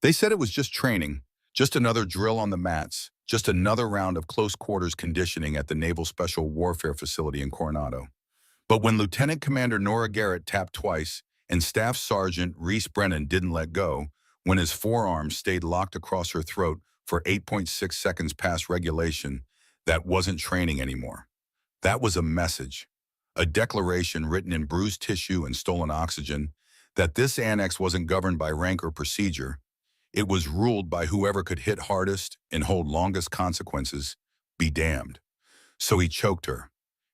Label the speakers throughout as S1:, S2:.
S1: They said it was just training, just another drill on the mats, just another round of close quarters conditioning at the Naval Special Warfare Facility in Coronado. But when Lieutenant Commander Nora Garrett tapped twice and Staff Sergeant Reese Brennan didn't let go, when his forearm stayed locked across her throat for 8.6 seconds past regulation, that wasn't training anymore. That was a message, a declaration written in bruised tissue and stolen oxygen, that this annex wasn't governed by rank or procedure. It was ruled by whoever could hit hardest and hold longest consequences, be damned. So he choked her,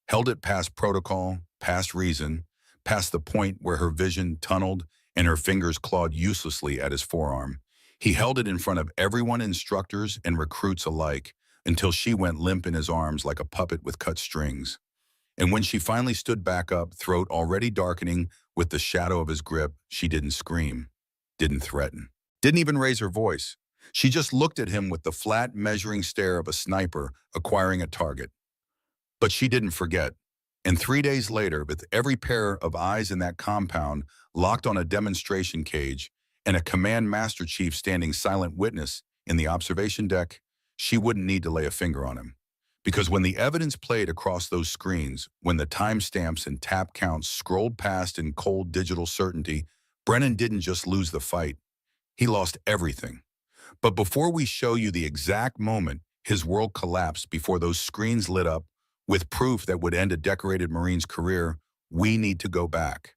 S1: held it past protocol, past reason, past the point where her vision tunneled and her fingers clawed uselessly at his forearm. He held it in front of everyone, instructors and recruits alike, until she went limp in his arms like a puppet with cut strings. And when she finally stood back up, throat already darkening with the shadow of his grip, she didn't scream, didn't threaten, didn't even raise her voice. She just looked at him with the flat, measuring stare of a sniper acquiring a target. But she didn't forget. And 3 days later, with every pair of eyes in that compound locked on a demonstration cage and a command master chief standing silent witness in the observation deck, she wouldn't need to lay a finger on him. Because when the evidence played across those screens, when the timestamps and tap counts scrolled past in cold digital certainty, Brennan didn't just lose the fight. He lost everything. But before we show you the exact moment his world collapsed before those screens lit up with proof that would end a decorated Marine's career, we need to go back.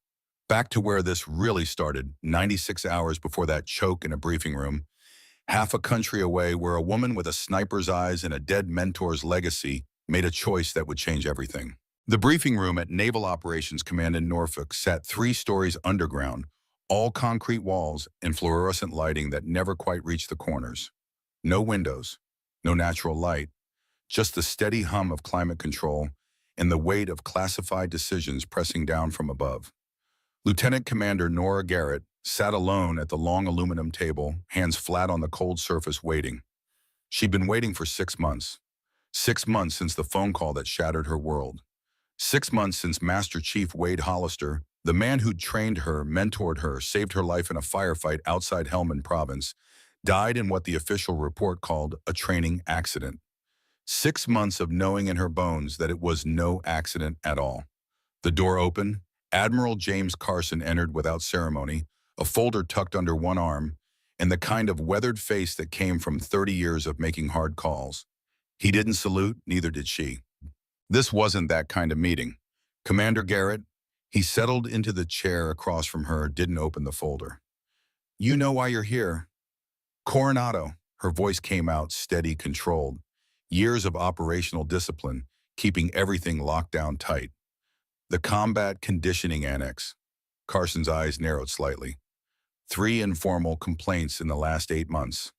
S1: Back to where this really started, 96 hours before that choke in a briefing room, half a country away, where a woman with a sniper's eyes and a dead mentor's legacy made a choice that would change everything. The briefing room at Naval Operations Command in Norfolk sat 3 stories underground, all concrete walls and fluorescent lighting that never quite reached the corners. No windows, no natural light, just the steady hum of climate control and the weight of classified decisions pressing down from above. Lieutenant Commander Nora Garrett sat alone at the long aluminum table, hands flat on the cold surface, waiting. She'd been waiting for 6 months. 6 months since the phone call that shattered her world. 6 months since Master Chief Wade Hollister, the man who'd trained her, mentored her, saved her life in a firefight outside Helmand Province, died in what the official report called a training accident. 6 months of knowing in her bones that it was no accident at all. The door opened. Admiral James Carson entered without ceremony, a folder tucked under one arm, and the kind of weathered face that came from 30 years of making hard calls. He didn't salute, neither did she. This wasn't that kind of meeting. Commander Garrett, he settled into the chair across from her, didn't open the folder. You know why you're here. Coronado, her voice came out steady, controlled. Years of operational discipline, keeping everything locked down tight. The Combat Conditioning Annex. Carson's eyes narrowed slightly. 3 informal complaints in the last 8 months,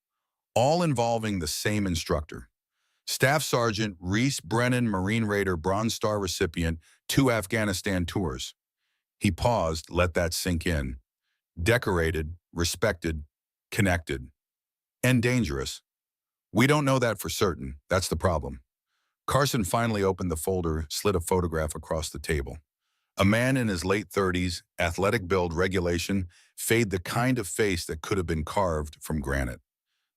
S1: all involving the same instructor. Staff Sergeant Reese Brennan, Marine Raider, Bronze Star recipient, 2 Afghanistan tours. He paused, let that sink in. Decorated, respected, connected. And dangerous. We don't know that for certain. That's the problem. Carson finally opened the folder, slid a photograph across the table. A man in his late 30s, athletic build, regulation, fade, the kind of face that could have been carved from granite.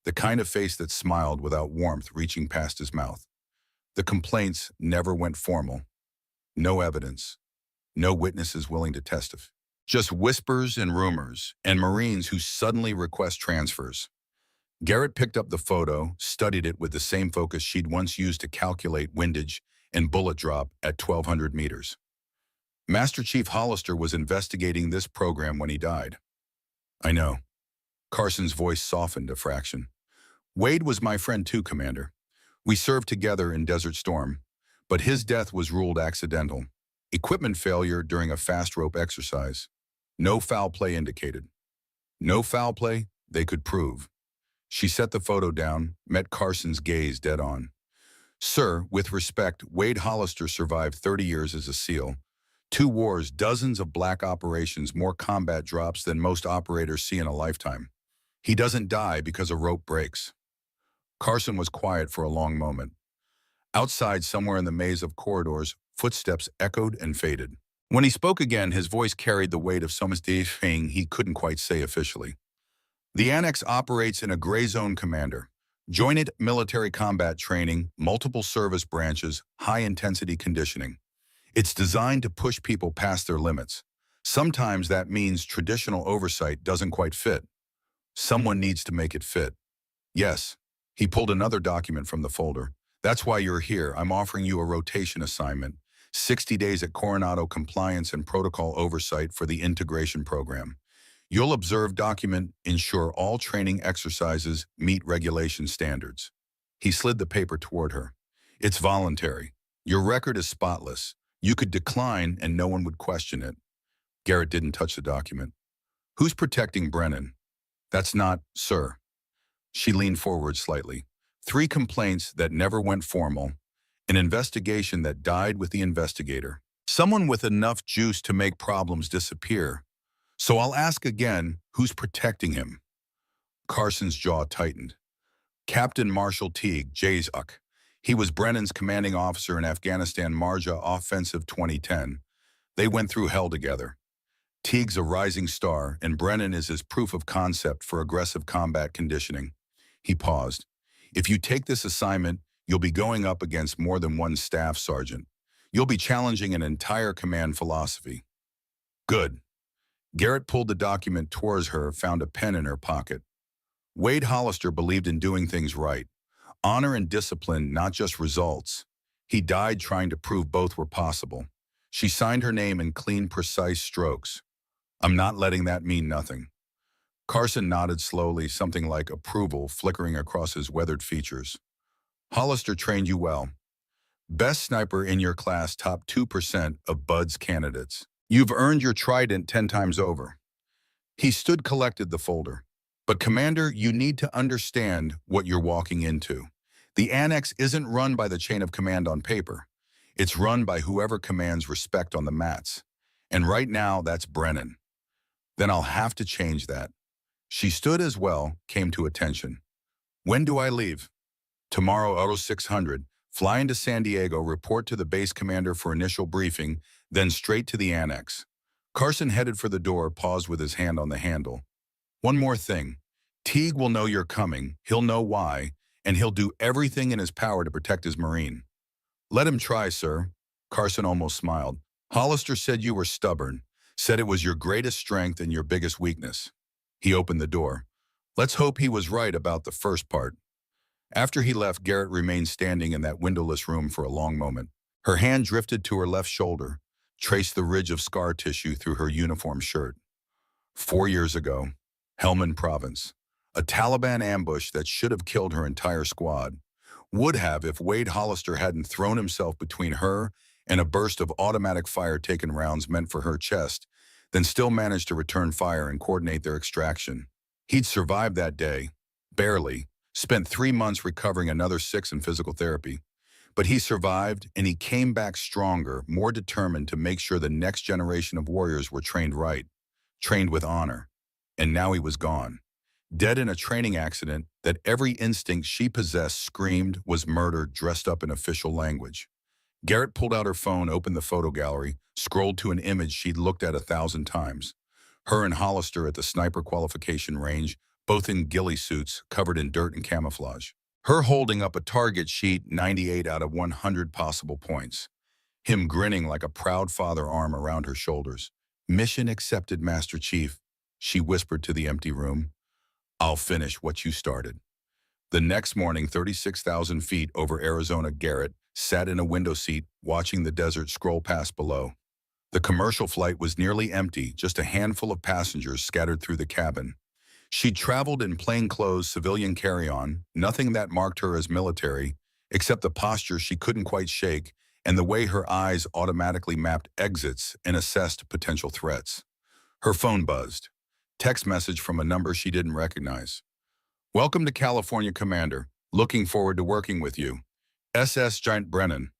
S1: The kind of face that smiled without warmth reaching past his mouth. The complaints never went formal. No evidence. No witnesses willing to testify. Just whispers and rumors, and Marines who suddenly request transfers. Garrett picked up the photo, studied it with the same focus she'd once used to calculate windage and bullet drop at 1,200 meters. Master Chief Hollister was investigating this program when he died. I know. Carson's voice softened a fraction. Wade was my friend too, Commander. We served together in Desert Storm, but his death was ruled accidental. Equipment failure during a fast rope exercise. No foul play indicated. No foul play they could prove. She set the photo down, met Carson's gaze dead on. Sir, with respect, Wade Hollister survived 30 years as a SEAL. 2 wars, dozens of black operations, more combat drops than most operators see in a lifetime. He doesn't die because a rope breaks. Carson was quiet for a long moment. Outside, somewhere in the maze of corridors, footsteps echoed and faded. When he spoke again, his voice carried the weight of something he couldn't quite say officially. The annex operates in a gray zone, commander. Jointed military combat training, multiple service branches, high-intensity conditioning. It's designed to push people past their limits. Sometimes that means traditional oversight doesn't quite fit. Someone needs to make it fit. Yes. He pulled another document from the folder. That's why you're here. I'm offering you a rotation assignment. 60 days at Coronado Compliance and Protocol Oversight for the Integration Program. You'll observe, document, ensure all training exercises meet regulation standards. He slid the paper toward her. It's voluntary. Your record is spotless. You could decline and no one would question it. Garrett didn't touch the document. Who's protecting Brennan? That's not, sir. She leaned forward slightly. 3 complaints that never went formal. An investigation that died with the investigator. Someone with enough juice to make problems disappear. So I'll ask again, who's protecting him? Carson's jaw tightened. Captain Marshal Teague, JZUK. He was Brennan's commanding officer in Afghanistan Marja Offensive 2010. They went through hell together. Teague's a rising star, and Brennan is his proof of concept for aggressive combat conditioning. He paused. If you take this assignment, you'll be going up against more than one staff sergeant. You'll be challenging an entire command philosophy. Good. Garrett pulled the document towards her, found a pen in her pocket. Wade Hollister believed in doing things right. Honor and discipline, not just results. He died trying to prove both were possible. She signed her name in clean, precise strokes. I'm not letting that mean nothing. Carson nodded slowly, something like approval flickering across his weathered features. Hollister trained you well. Best sniper in your class, top 2% of Bud's candidates. You've earned your trident 10 times over. He stood, collected the folder. But Commander, you need to understand what you're walking into. The annex isn't run by the chain of command on paper. It's run by whoever commands respect on the mats. And right now, that's Brennan. Then I'll have to change that. She stood as well, came to attention. When do I leave? Tomorrow, 0600. Fly into San Diego, report to the base commander for initial briefing, then straight to the annex. Carson headed for the door, paused with his hand on the handle. One more thing. Teague will know you're coming, he'll know why, and he'll do everything in his power to protect his Marine. Let him try, sir. Carson almost smiled. Hollister said you were stubborn, said it was your greatest strength and your biggest weakness. He opened the door. Let's hope he was right about the first part. After he left, Garrett remained standing in that windowless room for a long moment. Her hand drifted to her left shoulder, traced the ridge of scar tissue through her uniform shirt. 4 years ago, Helmand Province. A Taliban ambush that should have killed her entire squad. Would have if Wade Hollister hadn't thrown himself between her and a burst of automatic fire-taken rounds meant for her chest, then still managed to return fire and coordinate their extraction. He'd survived that day, barely, spent 3 months recovering, another 6 in physical therapy. But he survived, and he came back stronger, more determined to make sure the next generation of warriors were trained right, trained with honor. And now he was gone, dead in a training accident that every instinct she possessed screamed was murder dressed up in official language. Garrett pulled out her phone, opened the photo gallery, scrolled to an image she'd looked at 1,000 times. Her and Hollister at the sniper qualification range, both in ghillie suits covered in dirt and camouflage. Her holding up a target sheet, 98 out of 100 possible points. Him grinning like a proud father, arm around her shoulders. Mission accepted, Master Chief, she whispered to the empty room. I'll finish what you started. The next morning, 36,000 feet over Arizona, Garrett sat in a window seat, watching the desert scroll past below. The commercial flight was nearly empty, just a handful of passengers scattered through the cabin. She'd traveled in plainclothes civilian carry-on, nothing that marked her as military, except the posture she couldn't quite shake and the way her eyes automatically mapped exits and assessed potential threats. Her phone buzzed. Text message from a number she didn't recognize. Welcome to California, Commander. Looking forward to working with you. SS Giant Brennan.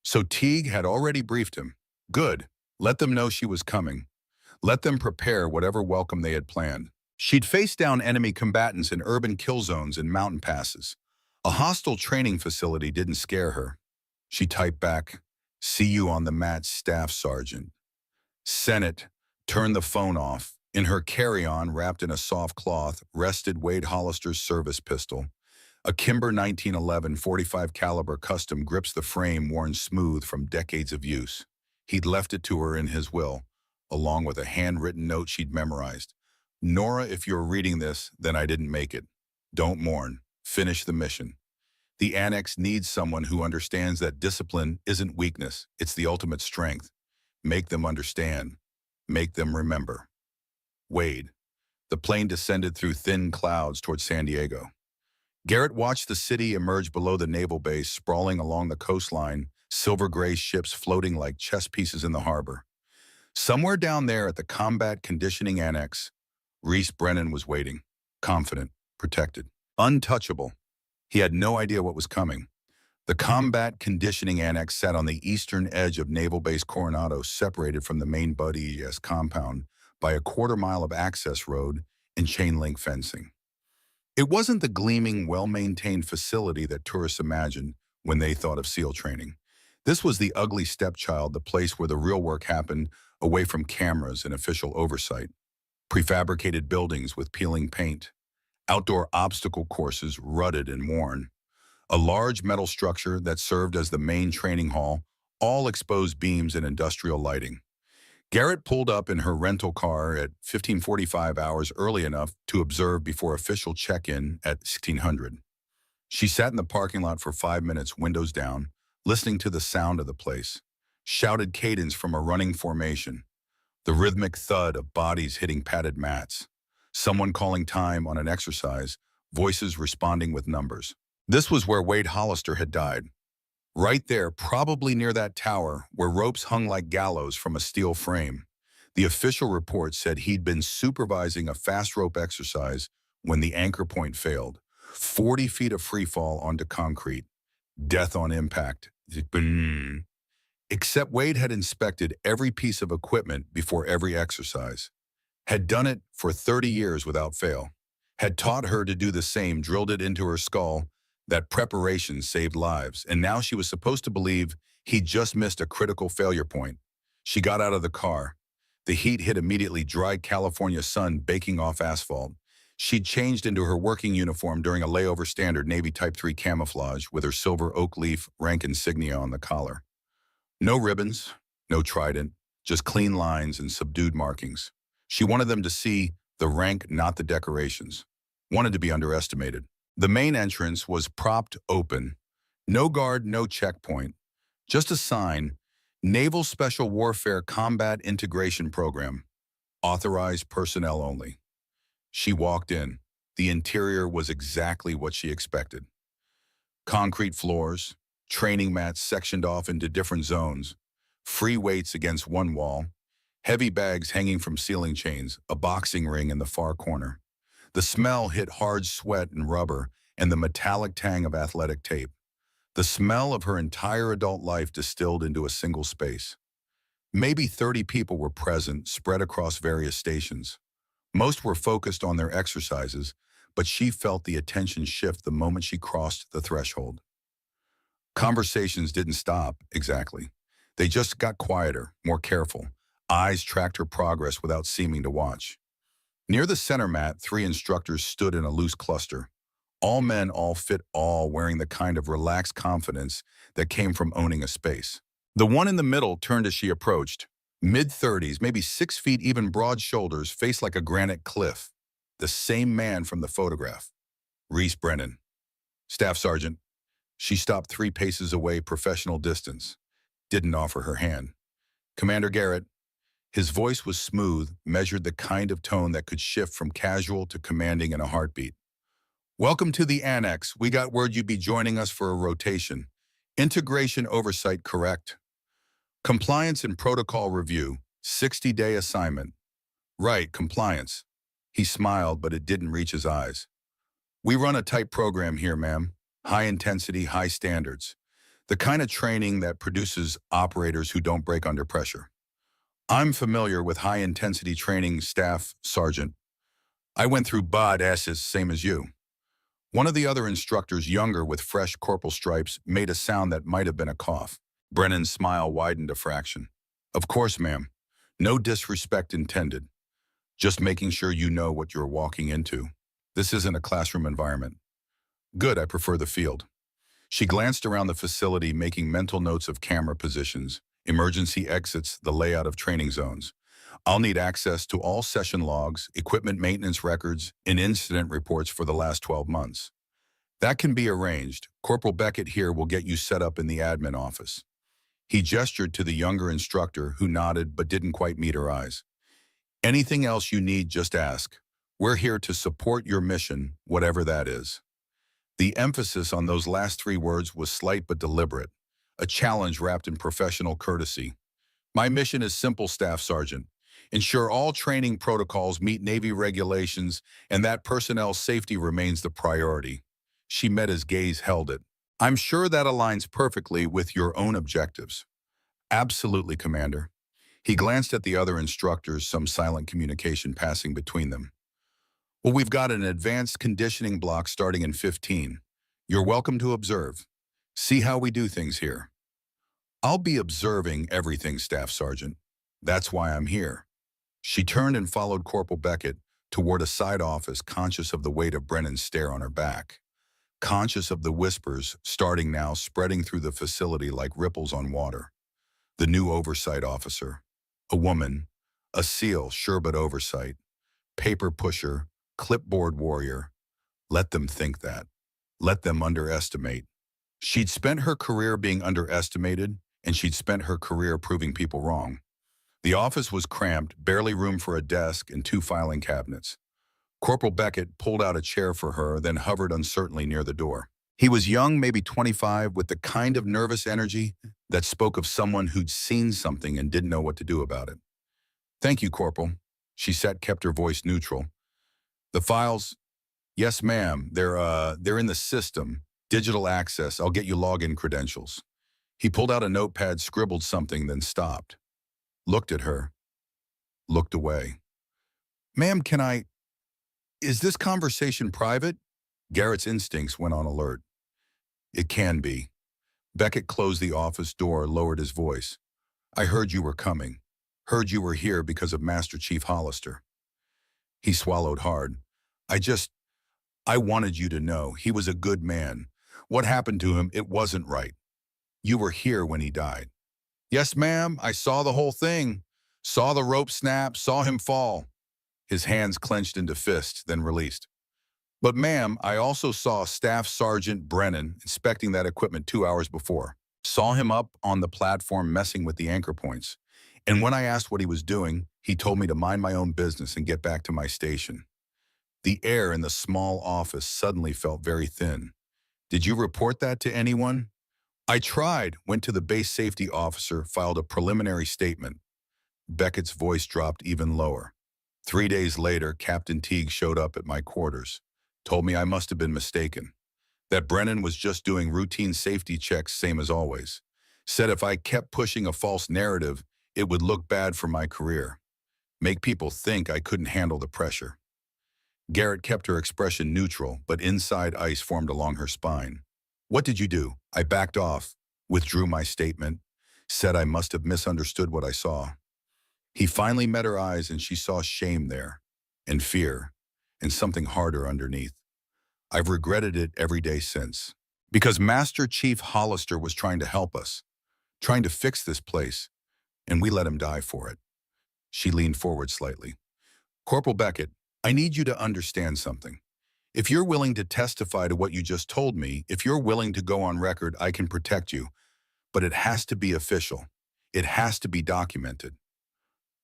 S1: So Teague had already briefed him. Good. Let them know she was coming. Let them prepare whatever welcome they had planned. She'd face down enemy combatants in urban kill zones and mountain passes. A hostile training facility didn't scare her. She typed back, see you on the mat, Staff Sergeant. Senate, turned the phone off, In her carry-on, wrapped in a soft cloth, rested Wade Hollister's service pistol. A Kimber 1911 .45 caliber custom grips the frame worn smooth from decades of use. He'd left it to her in his will, along with a handwritten note she'd memorized. Nora, if you're reading this, then I didn't make it. Don't mourn. Finish the mission. The annex needs someone who understands that discipline isn't weakness, it's the ultimate strength. Make them understand. Make them remember. Wade. The plane descended through thin clouds toward San Diego. Garrett watched the city emerge below the naval base, sprawling along the coastline, silver-gray ships floating like chess pieces in the harbor. Somewhere down there at the Combat Conditioning Annex, Reese Brennan was waiting, confident, protected, untouchable. He had no idea what was coming. The Combat Conditioning Annex sat on the eastern edge of Naval Base Coronado, separated from the main Buddy ES compound by a quarter-mile of access road and chain-link fencing. It wasn't the gleaming, well-maintained facility that tourists imagined when they thought of SEAL training. This was the ugly stepchild, the place where the real work happened, away from cameras and official oversight. Prefabricated buildings with peeling paint, outdoor obstacle courses rutted and worn, a large metal structure that served as the main training hall, all exposed beams and industrial lighting. Garrett pulled up in her rental car at 15:45 hours early enough to observe before official check-in at 1600. She sat in the parking lot for 5 minutes, windows down, listening to the sound of the place. Shouted cadence from a running formation, the rhythmic thud of bodies hitting padded mats, someone calling time on an exercise, voices responding with numbers. This was where Wade Hollister had died. Right there, probably near that tower, where ropes hung like gallows from a steel frame. The official report said he'd been supervising a fast rope exercise when the anchor point failed. 40 feet of free fall onto concrete. Death on impact. Except Wade had inspected every piece of equipment before every exercise. Had done it for 30 years without fail. Had taught her to do the same, drilled it into her skull, that preparation saved lives, and now she was supposed to believe he'd just missed a critical failure point. She got out of the car. The heat hit immediately, dry California sun baking off asphalt. She'd changed into her working uniform during a layover, standard Navy Type 3 camouflage with her silver oak leaf rank insignia on the collar. No ribbons, no trident, just clean lines and subdued markings. She wanted them to see the rank, not the decorations. Wanted to be underestimated. The main entrance was propped open. No guard, no checkpoint. Just a sign, Naval Special Warfare Combat Integration Program. Authorized personnel only. She walked in. The interior was exactly what she expected. Concrete floors, training mats sectioned off into different zones, free weights against one wall, heavy bags hanging from ceiling chains, a boxing ring in the far corner. The smell hit hard sweat and rubber and the metallic tang of athletic tape. The smell of her entire adult life distilled into a single space. Maybe 30 people were present, spread across various stations. Most were focused on their exercises, but she felt the attention shift the moment she crossed the threshold. Conversations didn't stop, exactly. They just got quieter, more careful. Eyes tracked her progress without seeming to watch. Near the center mat, 3 instructors stood in a loose cluster. All men, all fit, all wearing the kind of relaxed confidence that came from owning a space. The one in the middle turned as she approached. Mid-30s, maybe 6 feet, even broad shoulders, face like a granite cliff. The same man from the photograph. Reese Brennan. Staff Sergeant. She stopped 3 paces away, professional distance. Didn't offer her hand. Commander Garrett. His voice was smooth, measured, the kind of tone that could shift from casual to commanding in a heartbeat. Welcome to the Annex. We got word you'd be joining us for a rotation. Integration oversight, correct? Compliance and protocol review. 60-day assignment. Right, compliance. He smiled, but it didn't reach his eyes. We run a tight program here, ma'am. High intensity, high standards. The kind of training that produces operators who don't break under pressure. I'm familiar with high-intensity training, Staff Sergeant. I went through BOD-S's, same as you. One of the other instructors, younger with fresh corporal stripes, made a sound that might have been a cough. Brennan's smile widened a fraction. Of course, ma'am. No disrespect intended. Just making sure you know what you're walking into. This isn't a classroom environment. Good, I prefer the field. She glanced around the facility, making mental notes of camera positions, emergency exits, the layout of training zones. I'll need access to all session logs, equipment maintenance records, and incident reports for the last 12 months. That can be arranged. Corporal Beckett here will get you set up in the admin office. He gestured to the younger instructor, who nodded but didn't quite meet her eyes. Anything else you need, just ask. We're here to support your mission, whatever that is. The emphasis on those last three words was slight but deliberate, a challenge wrapped in professional courtesy. My mission is simple, Staff Sergeant. Ensure all training protocols meet Navy regulations and that personnel safety remains the priority. She met his gaze, held it. I'm sure that aligns perfectly with your own objectives. Absolutely, Commander. He glanced at the other instructors, some silent communication passing between them. Well, we've got an advanced conditioning block starting in 15. You're welcome to observe. See how we do things here. I'll be observing everything, Staff Sergeant. That's why I'm here. She turned and followed Corporal Beckett toward a side office, conscious of the weight of Brennan's stare on her back. Conscious of the whispers, starting now, spreading through the facility like ripples on water. The new oversight officer. A woman. A SEAL, sure but oversight. Paper pusher. Clipboard warrior. Let them think that. Let them underestimate. She'd spent her career being underestimated, and she'd spent her career proving people wrong. The office was cramped, barely room for a desk and 2 filing cabinets. Corporal Beckett pulled out a chair for her, then hovered uncertainly near the door. He was young, maybe 25, with the kind of nervous energy that spoke of someone who'd seen something and didn't know what to do about it. Thank you, Corporal. She kept her voice neutral. The files? Yes, ma'am. They're in the system. Digital access. I'll get you login credentials. He pulled out a notepad, scribbled something, then stopped. Looked at her. Looked away. Ma'am, is this conversation private? Garrett's instincts went on alert. It can be. Beckett closed the office door, lowered his voice. I heard you were coming. Heard you were here because of Master Chief Hollister. He swallowed hard. I wanted you to know he was a good man. What happened to him, it wasn't right. You were here when he died. Yes, ma'am, I saw the whole thing. Saw the rope snap, saw him fall. His hands clenched into fists, then released. But ma'am, I also saw Staff Sergeant Brennan inspecting that equipment 2 hours before. Saw him up on the platform messing with the anchor points. And when I asked what he was doing, he told me to mind my own business and get back to my station. The air in the small office suddenly felt very thin. Did you report that to anyone? I tried, went to the base safety officer, filed a preliminary statement. Beckett's voice dropped even lower. 3 days later, Captain Teague showed up at my quarters. Told me I must have been mistaken. That Brennan was just doing routine safety checks, same as always. Said if I kept pushing a false narrative, it would look bad for my career. Make people think I couldn't handle the pressure. Garrett kept her expression neutral, but inside ice formed along her spine. What did you do? I backed off, withdrew my statement, said I must have misunderstood what I saw. He finally met her eyes and she saw shame there, and fear, and something harder underneath. I've regretted it every day since. Because Master Chief Hollister was trying to help us, trying to fix this place, and we let him die for it. She leaned forward slightly. Corporal Beckett, I need you to understand something. If you're willing to testify to what you just told me, if you're willing to go on record, I can protect you. But it has to be official. It has to be documented.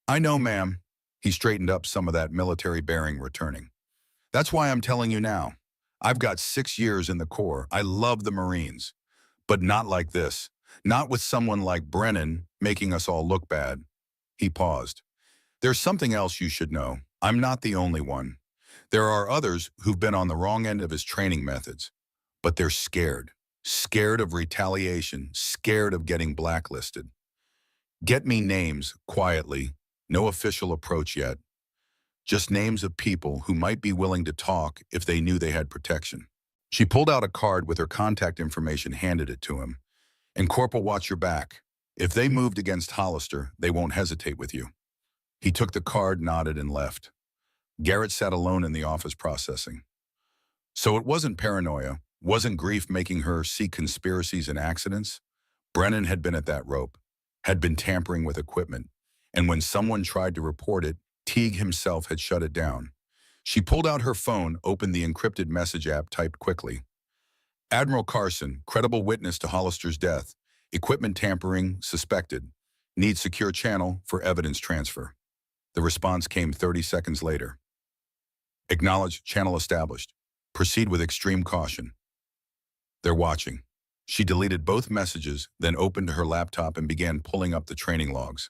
S1: I know, ma'am. He straightened up, some of that military bearing returning. That's why I'm telling you now. I've got 6 years in the Corps. I love the Marines. But not like this. Not with someone like Brennan making us all look bad. He paused. There's something else you should know. I'm not the only one. There are others who've been on the wrong end of his training methods. But they're scared. Scared of retaliation. Scared of getting blacklisted. Get me names, quietly. No official approach yet. Just names of people who might be willing to talk if they knew they had protection. She pulled out a card with her contact information, handed it to him. And Corporal, watch your back. If they moved against Hollister, they won't hesitate with you. He took the card, nodded, and left. Garrett sat alone in the office processing. So it wasn't paranoia, wasn't grief making her see conspiracies and accidents. Brennan had been at that rope, had been tampering with equipment, and when someone tried to report it, Teague himself had shut it down. She pulled out her phone, opened the encrypted message app, typed quickly. Admiral Carson, credible witness to Hollister's death, equipment tampering suspected, needs secure channel for evidence transfer. The response came 30 seconds later. Acknowledge channel established. Proceed with extreme caution. They're watching. She deleted both messages, then opened her laptop and began pulling up the training logs.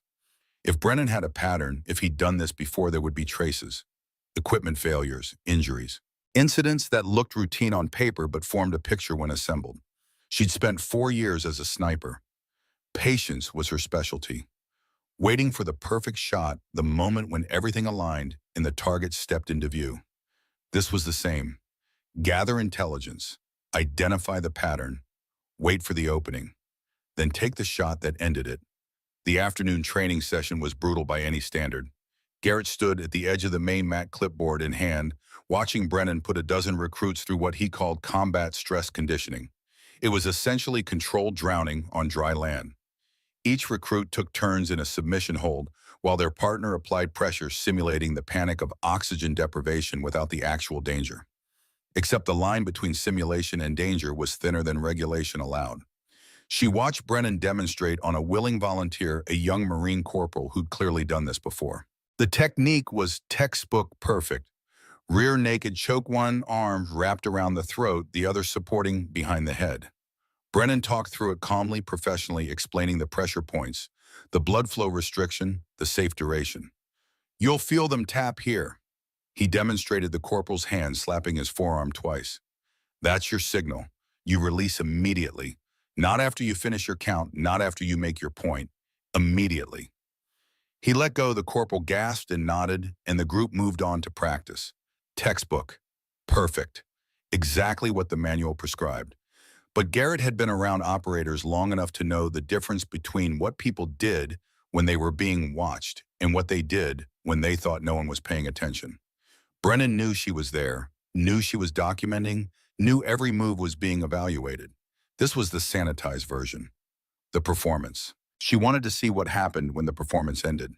S1: If Brennan had a pattern, if he'd done this before, there would be traces. Equipment failures, injuries. Incidents that looked routine on paper but formed a picture when assembled. She'd spent 4 years as a sniper. Patience was her specialty. Waiting for the perfect shot, the moment when everything aligned and the target stepped into view. This was the same. Gather intelligence, identify the pattern, wait for the opening, then take the shot that ended it. The afternoon training session was brutal by any standard. Garrett stood at the edge of the main mat, clipboard in hand, watching Brennan put a dozen recruits through what he called combat stress conditioning. It was essentially controlled drowning on dry land. Each recruit took turns in a submission hold, while their partner applied pressure, simulating the panic of oxygen deprivation without the actual danger. Except the line between simulation and danger was thinner than regulation allowed. She watched Brennan demonstrate on a willing volunteer, a young Marine corporal who'd clearly done this before. The technique was textbook perfect. Rear naked choke, one arm wrapped around the throat, the other supporting behind the head. Brennan talked through it calmly, professionally, explaining the pressure points, the blood flow restriction, the safe duration. You'll feel them tap here. He demonstrated the corporal's hand, slapping his forearm twice. That's your signal. You release immediately. Not after you finish your count, not after you make your point. Immediately. He let go, the corporal gasped and nodded, and the group moved on to practice. Textbook. Perfect. Exactly what the manual prescribed. But Garrett had been around operators long enough to know the difference between what people did when they were being watched and what they did when they thought no one was paying attention. Brennan knew she was there, knew she was documenting, knew every move was being evaluated. This was the sanitized version. The performance. She wanted to see what happened when the performance ended.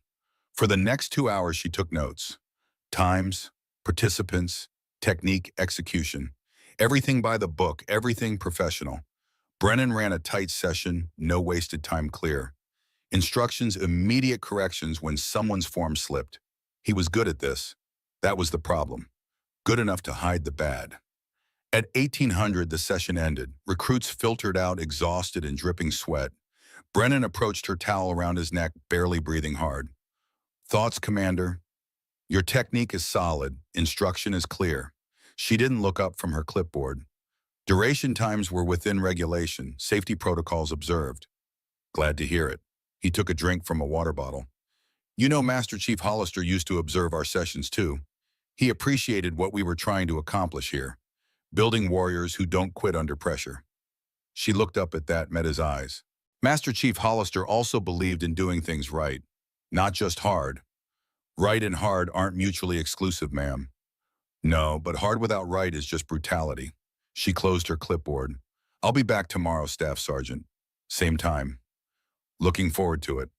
S1: For the next 2 hours, she took notes. Times, participants, technique, execution. Everything by the book, everything professional. Brennan ran a tight session, no wasted time, clear. Instructions, immediate corrections when someone's form slipped. He was good at this. That was the problem. Good enough to hide the bad. At 1800, the session ended. Recruits filtered out, exhausted and dripping sweat. Brennan approached her, towel around his neck, barely breathing hard. Thoughts, Commander? Your technique is solid. Instruction is clear. She didn't look up from her clipboard. Duration times were within regulation, safety protocols observed. Glad to hear it. He took a drink from a water bottle. You know, Master Chief Hollister used to observe our sessions too. He appreciated what we were trying to accomplish here. Building warriors who don't quit under pressure. She looked up at that, met his eyes. Master Chief Hollister also believed in doing things right, not just hard. Right and hard aren't mutually exclusive, ma'am. No, but hard without right is just brutality. She closed her clipboard. I'll be back tomorrow, Staff Sergeant. Same time. Looking forward to it.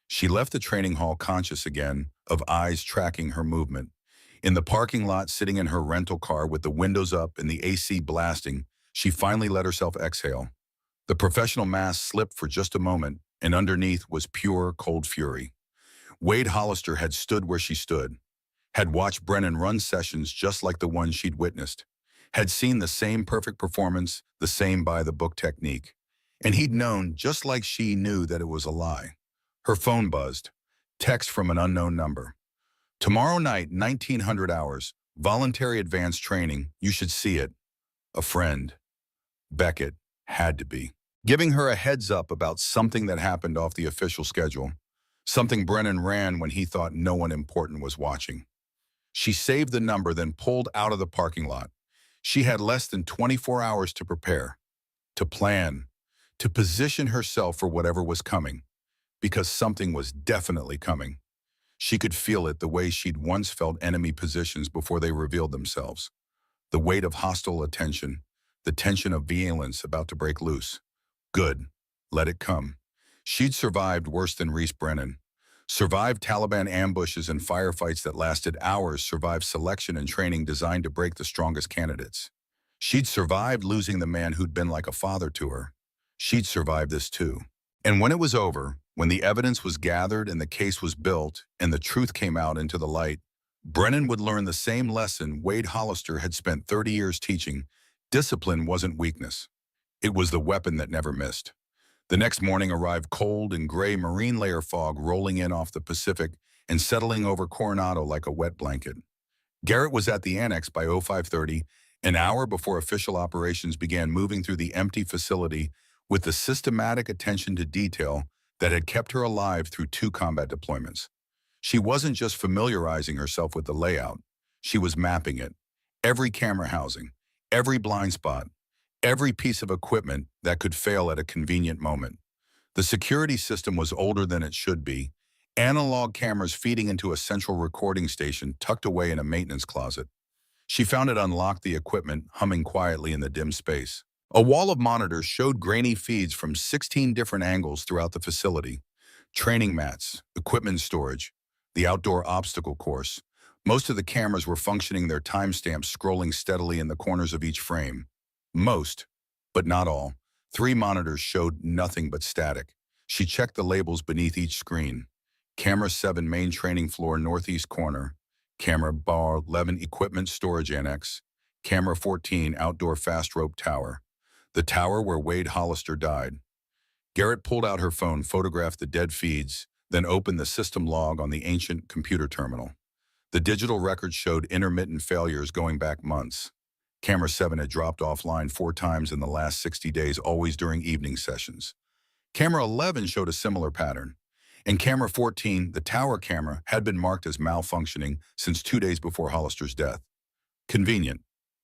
S1: She left the training hall conscious again, of eyes tracking her movement. In the parking lot, sitting in her rental car with the windows up and the AC blasting, she finally let herself exhale. The professional mask slipped for just a moment, and underneath was pure, cold fury. Wade Hollister had stood where she stood, had watched Brennan run sessions just like the one she'd witnessed, had seen the same perfect performance, the same by-the-book technique. And he'd known, just like she knew, that it was a lie. Her phone buzzed. Text from an unknown number. Tomorrow night, 1900 hours, voluntary advanced training, you should see it. A friend. Beckett. Had to be. Giving her a heads up about something that happened off the official schedule. Something Brennan ran when he thought no one important was watching. She saved the number, then pulled out of the parking lot. She had less than 24 hours to prepare, to plan, to position herself for whatever was coming, because something was definitely coming. She could feel it the way she'd once felt enemy positions before they revealed themselves. The weight of hostile attention, the tension of violence about to break loose. Good. Let it come. She'd survived worse than Reese Brennan. Survived Taliban ambushes and firefights that lasted hours, survived selection and training designed to break the strongest candidates. She'd survived losing the man who'd been like a father to her. She'd survived this too. And when it was over, when the evidence was gathered and the case was built and the truth came out into the light, Brennan would learn the same lesson Wade Hollister had spent 30 years teaching. Discipline wasn't weakness. It was the weapon that never missed. The next morning arrived cold and gray marine layer fog rolling in off the Pacific and settling over Coronado like a wet blanket. Garrett was at the annex by 0530, an hour before official operations began moving through the empty facility with the systematic attention to detail that had kept her alive through 2 combat deployments. She wasn't just familiarizing herself with the layout, she was mapping it. Every camera housing, every blind spot, every piece of equipment that could fail at a convenient moment. The security system was older than it should be, analog cameras feeding into a central recording station tucked away in a maintenance closet. She found it unlocked, the equipment humming quietly in the dim space. A wall of monitors showed grainy feeds from 16 different angles throughout the facility. Training mats, equipment storage, the outdoor obstacle course. Most of the cameras were functioning, their timestamps scrolling steadily in the corners of each frame. Most, but not all. 3 monitors showed nothing but static. She checked the labels beneath each screen. Camera 7 main training floor northeast corner. Camera bar 11 equipment storage annex. Camera 14 outdoor fast rope tower. The tower where Wade Hollister died. Garrett pulled out her phone, photographed the dead feeds, then opened the system log on the ancient computer terminal. The digital record showed intermittent failures going back months. Camera 7 had dropped offline 4 times in the last 60 days, always during evening sessions. Camera 11 showed a similar pattern. And camera 14, the tower camera, had been marked as malfunctioning since 2 days before Hollister's death. Convenient.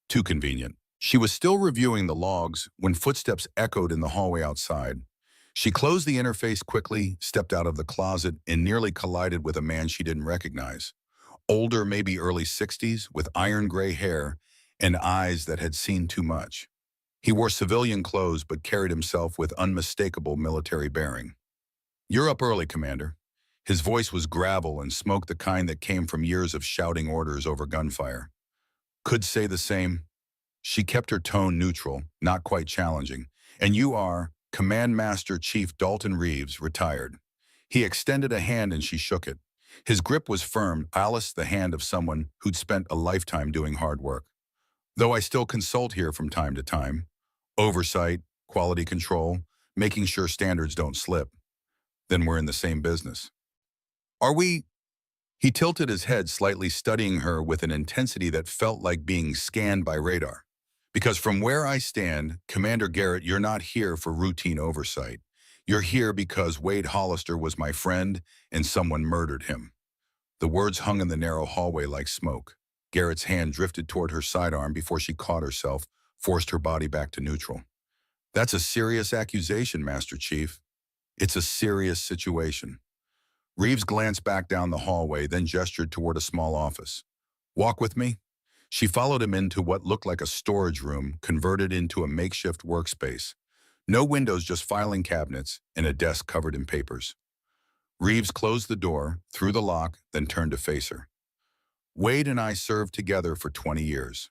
S1: Too convenient. She was still reviewing the logs when footsteps echoed in the hallway outside. She closed the interface quickly, stepped out of the closet, and nearly collided with a man she didn't recognize. Older, maybe early 60s, with iron gray hair and eyes that had seen too much. He wore civilian clothes but carried himself with unmistakable military bearing. "You're up early, Commander." His voice was gravel and smoke, the kind that came from years of shouting orders over gunfire. "Could say the same." She kept her tone neutral, not quite challenging. "And you are Command Master Chief Dalton Reeves, retired." He extended a hand and she shook it. His grip was firm, Alice, the hand of someone who'd spent a lifetime doing hard work. "Though I still consult here from time to time. Oversight, quality control, making sure standards don't slip. Then we're in the same business." "Are we?" He tilted his head slightly, studying her with an intensity that felt like being scanned by radar. "Because from where I stand, Commander Garrett, you're not here for routine oversight. You're here because Wade Hollister was my friend and someone murdered him." The words hung in the narrow hallway like smoke. Garrett's hand drifted toward her sidearm before she caught herself, forced her body back to neutral. "That's a serious accusation, Master Chief. It's a serious situation." Reeves glanced back down the hallway, then gestured toward a small office. "Walk with me." She followed him into what looked like a storage room converted into a makeshift workspace. No windows, just filing cabinets and a desk covered in papers. Reeves closed the door, threw the lock, then turned to face her. "Wade and I served together for 20 years.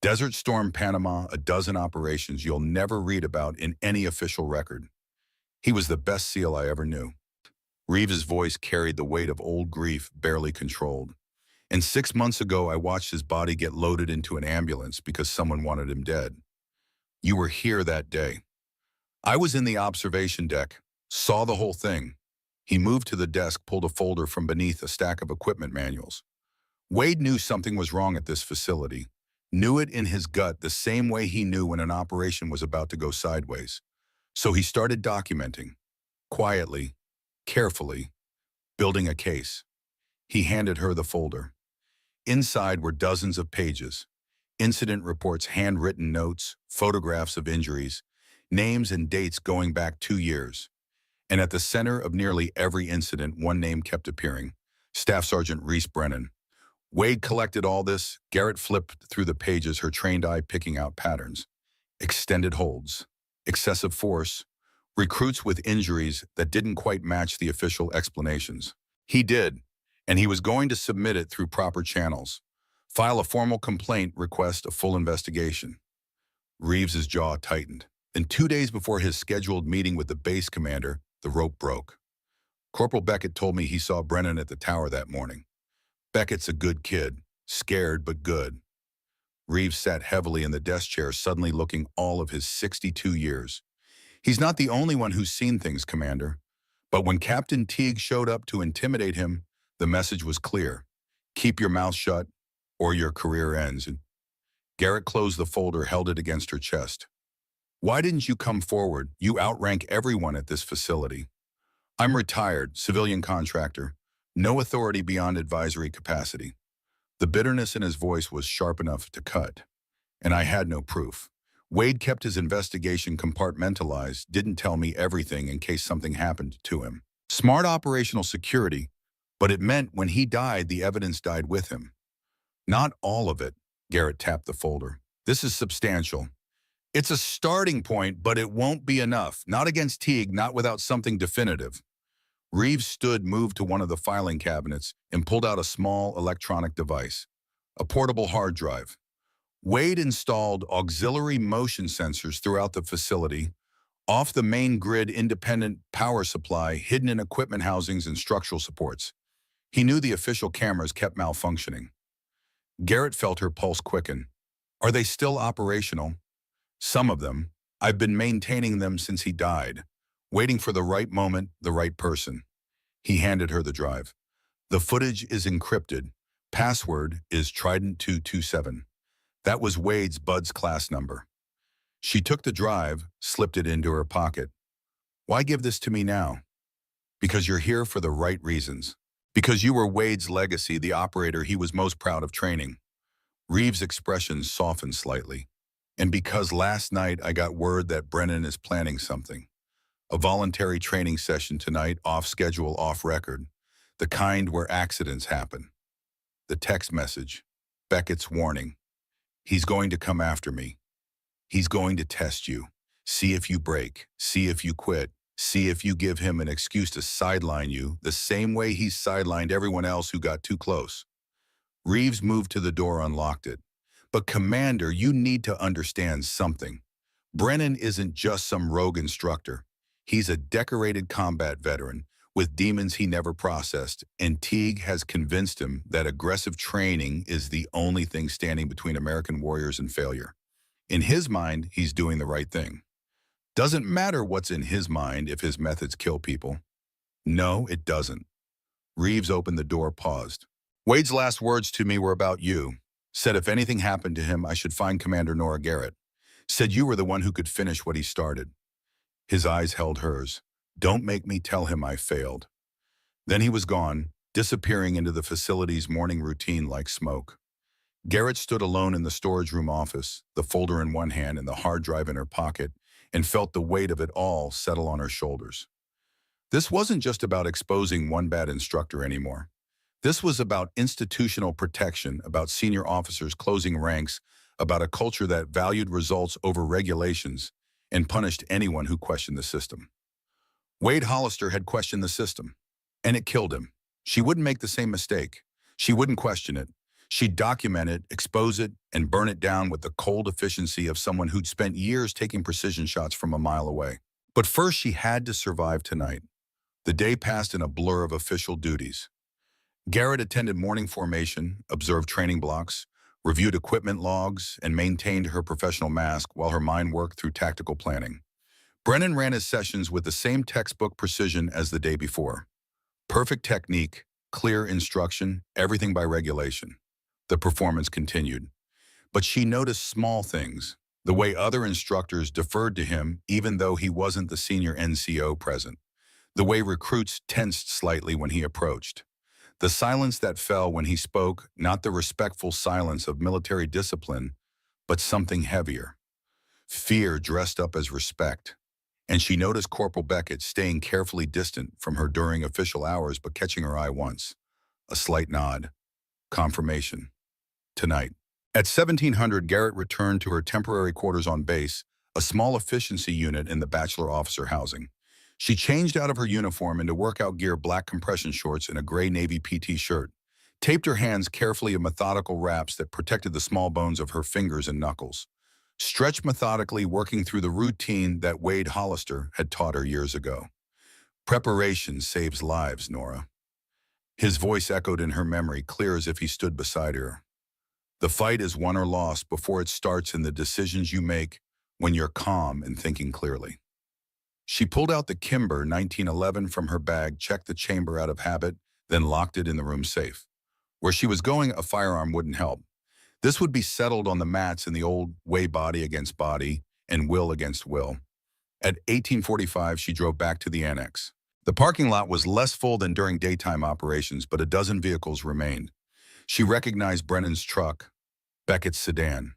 S1: Desert Storm Panama, a dozen operations you'll never read about in any official record. He was the best SEAL I ever knew." Reeves's voice carried the weight of old grief, barely controlled. "And 6 months ago, I watched his body get loaded into an ambulance because someone wanted him dead. You were here that day. I was in the observation deck, saw the whole thing." He moved to the desk, pulled a folder from beneath a stack of equipment manuals. Wade knew something was wrong at this facility, knew it in his gut the same way he knew when an operation was about to go sideways. So he started documenting, quietly, carefully, building a case. He handed her the folder. Inside were dozens of pages, incident reports, handwritten notes, photographs of injuries, names and dates going back 2 years. And at the center of nearly every incident, one name kept appearing: Staff Sergeant Reese Brennan. Wade collected all this. Garrett flipped through the pages, her trained eye picking out patterns. Extended holds, excessive force, recruits with injuries that didn't quite match the official explanations. He did, and he was going to submit it through proper channels. File a formal complaint, request a full investigation. Reeves's jaw tightened. And 2 days before his scheduled meeting with the base commander, the rope broke. Corporal Beckett told me he saw Brennan at the tower that morning. Beckett's a good kid, scared but good. Reeves sat heavily in the desk chair, suddenly looking all of his 62 years. He's not the only one who's seen things, Commander. But when Captain Teague showed up to intimidate him, the message was clear. Keep your mouth shut, or your career ends. And Garrett closed the folder, held it against her chest. Why didn't you come forward? You outrank everyone at this facility. I'm retired, civilian contractor. No authority beyond advisory capacity. The bitterness in his voice was sharp enough to cut. And I had no proof. Wade kept his investigation compartmentalized, didn't tell me everything in case something happened to him. Smart operational security, but it meant when he died, the evidence died with him. Not all of it, Garrett tapped the folder. This is substantial. It's a starting point, but it won't be enough. Not against Teague, not without something definitive. Reeves stood, moved to one of the filing cabinets, and pulled out a small electronic device, a portable hard drive. Wade installed auxiliary motion sensors throughout the facility, off the main grid independent power supply, hidden in equipment housings and structural supports. He knew the official cameras kept malfunctioning. Garrett felt her pulse quicken. Are they still operational? Some of them. I've been maintaining them since he died, waiting for the right moment, the right person. He handed her the drive. The footage is encrypted. Password is Trident 227. That was Wade's Bud's class number. She took the drive, slipped it into her pocket. Why give this to me now? Because you're here for the right reasons. Because you were Wade's legacy, the operator he was most proud of training. Reeves' expression softened slightly. And because last night I got word that Brennan is planning something. A voluntary training session tonight, off schedule, off record. The kind where accidents happen. The text message. Beckett's warning. He's going to come after me. He's going to test you. See if you break. See if you quit. See if you give him an excuse to sideline you the same way he's sidelined everyone else who got too close. Reeves moved to the door, unlocked it. But Commander, you need to understand something. Brennan isn't just some rogue instructor. He's a decorated combat veteran with demons he never processed, and Teague has convinced him that aggressive training is the only thing standing between American warriors and failure. In his mind, he's doing the right thing. Doesn't matter what's in his mind if his methods kill people. No, it doesn't. Reeves opened the door, paused. Wade's last words to me were about you. Said if anything happened to him, I should find Commander Nora Garrett. Said you were the one who could finish what he started. His eyes held hers. Don't make me tell him I failed. Then he was gone, disappearing into the facility's morning routine like smoke. Garrett stood alone in the storage room office, the folder in one hand and the hard drive in her pocket, and felt the weight of it all settle on her shoulders. This wasn't just about exposing one bad instructor anymore. This was about institutional protection, about senior officers closing ranks, about a culture that valued results over regulations and punished anyone who questioned the system. Wade Hollister had questioned the system, and it killed him. She wouldn't make the same mistake. She wouldn't question it. She'd document it, expose it, and burn it down with the cold efficiency of someone who'd spent years taking precision shots from a mile away. But first, she had to survive tonight. The day passed in a blur of official duties. Garrett attended morning formation, observed training blocks, reviewed equipment logs, and maintained her professional mask while her mind worked through tactical planning. Brennan ran his sessions with the same textbook precision as the day before. Perfect technique, clear instruction, everything by regulation. The performance continued. But she noticed small things, the way other instructors deferred to him even though he wasn't the senior NCO present, the way recruits tensed slightly when he approached. The silence that fell when he spoke, not the respectful silence of military discipline, but something heavier. Fear dressed up as respect. And she noticed Corporal Beckett staying carefully distant from her during official hours but catching her eye once. A slight nod. Confirmation. Tonight. At 1700, Garrett returned to her temporary quarters on base, a small efficiency unit in the bachelor officer housing. She changed out of her uniform into workout gear, black compression shorts, and a gray Navy PT shirt, taped her hands carefully in methodical wraps that protected the small bones of her fingers and knuckles. Stretched methodically, working through the routine that Wade Hollister had taught her years ago. Preparation saves lives, Nora. His voice echoed in her memory, clear as if he stood beside her. The fight is won or lost before it starts in the decisions you make when you're calm and thinking clearly. She pulled out the Kimber 1911 from her bag, checked the chamber out of habit, then locked it in the room safe. Where she was going, a firearm wouldn't help. This would be settled on the mats in the old way, body against body and will against will. At 1845, she drove back to the annex. The parking lot was less full than during daytime operations, but a dozen vehicles remained. She recognized Brennan's truck, Beckett's sedan.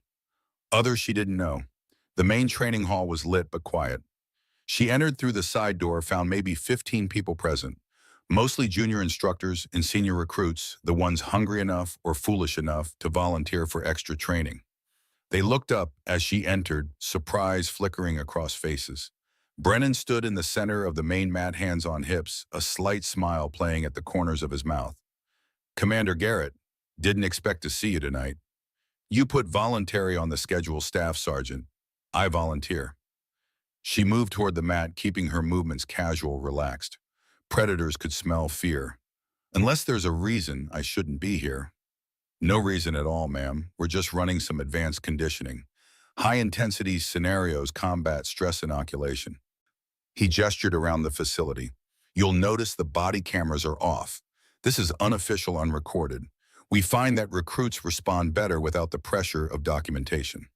S1: Others she didn't know. The main training hall was lit but quiet. She entered through the side door, found maybe 15 people present, mostly junior instructors and senior recruits, the ones hungry enough or foolish enough to volunteer for extra training. They looked up as she entered, surprise flickering across faces. Brennan stood in the center of the main mat, hands on hips, a slight smile playing at the corners of his mouth. Commander Garrett, didn't expect to see you tonight. You put voluntary on the schedule, Staff Sergeant. I volunteer. She moved toward the mat, keeping her movements casual, relaxed. Predators could smell fear. Unless there's a reason I shouldn't be here. No reason at all, ma'am. We're just running some advanced conditioning. High-intensity scenarios, combat, stress inoculation. He gestured around the facility. You'll notice the body cameras are off. This is unofficial, unrecorded. We find that recruits respond better without the pressure of documentation.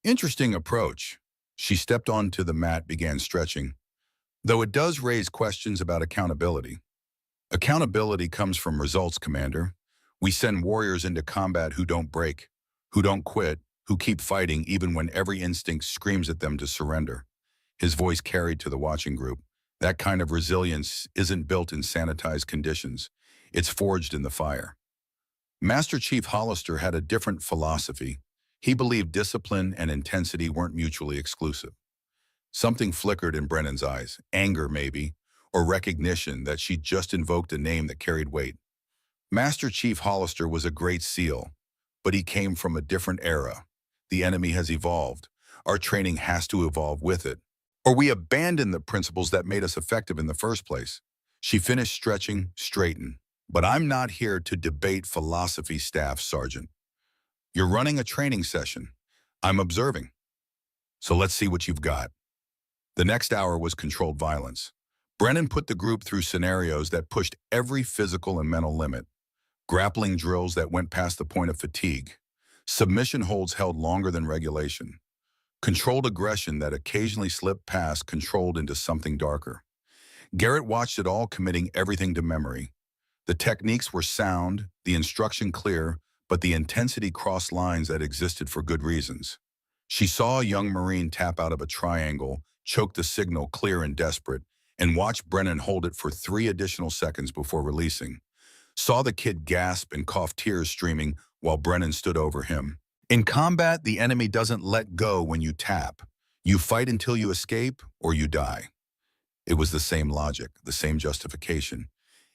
S1: Interesting approach. She stepped onto the mat, began stretching. Though it does raise questions about accountability. Accountability comes from results, Commander. We send warriors into combat who don't break, who don't quit, who keep fighting even when every instinct screams at them to surrender. His voice carried to the watching group. That kind of resilience isn't built in sanitized conditions. It's forged in the fire. Master Chief Hollister had a different philosophy. He believed discipline and intensity weren't mutually exclusive. Something flickered in Brennan's eyes, anger maybe, or recognition that she'd just invoked a name that carried weight. Master Chief Hollister was a great SEAL, but he came from a different era. The enemy has evolved. Our training has to evolve with it, or we abandon the principles that made us effective in the first place. She finished stretching, straightened. But I'm not here to debate philosophy, Staff Sergeant. You're running a training session. I'm observing. So let's see what you've got. The next hour was controlled violence. Brennan put the group through scenarios that pushed every physical and mental limit. Grappling drills that went past the point of fatigue. Submission holds held longer than regulation. Controlled aggression that occasionally slipped past, controlled into something darker. Garrett watched it all, committing everything to memory. The techniques were sound, the instruction clear, but the intensity crossed lines that existed for good reasons. She saw a young Marine tap out of a triangle, choke the signal clear and desperate, and watched Brennan hold it for 3 additional seconds before releasing. Saw the kid gasp and cough, tears streaming while Brennan stood over him. In combat, the enemy doesn't let go when you tap. You fight until you escape or you die. It was the same logic, the same justification.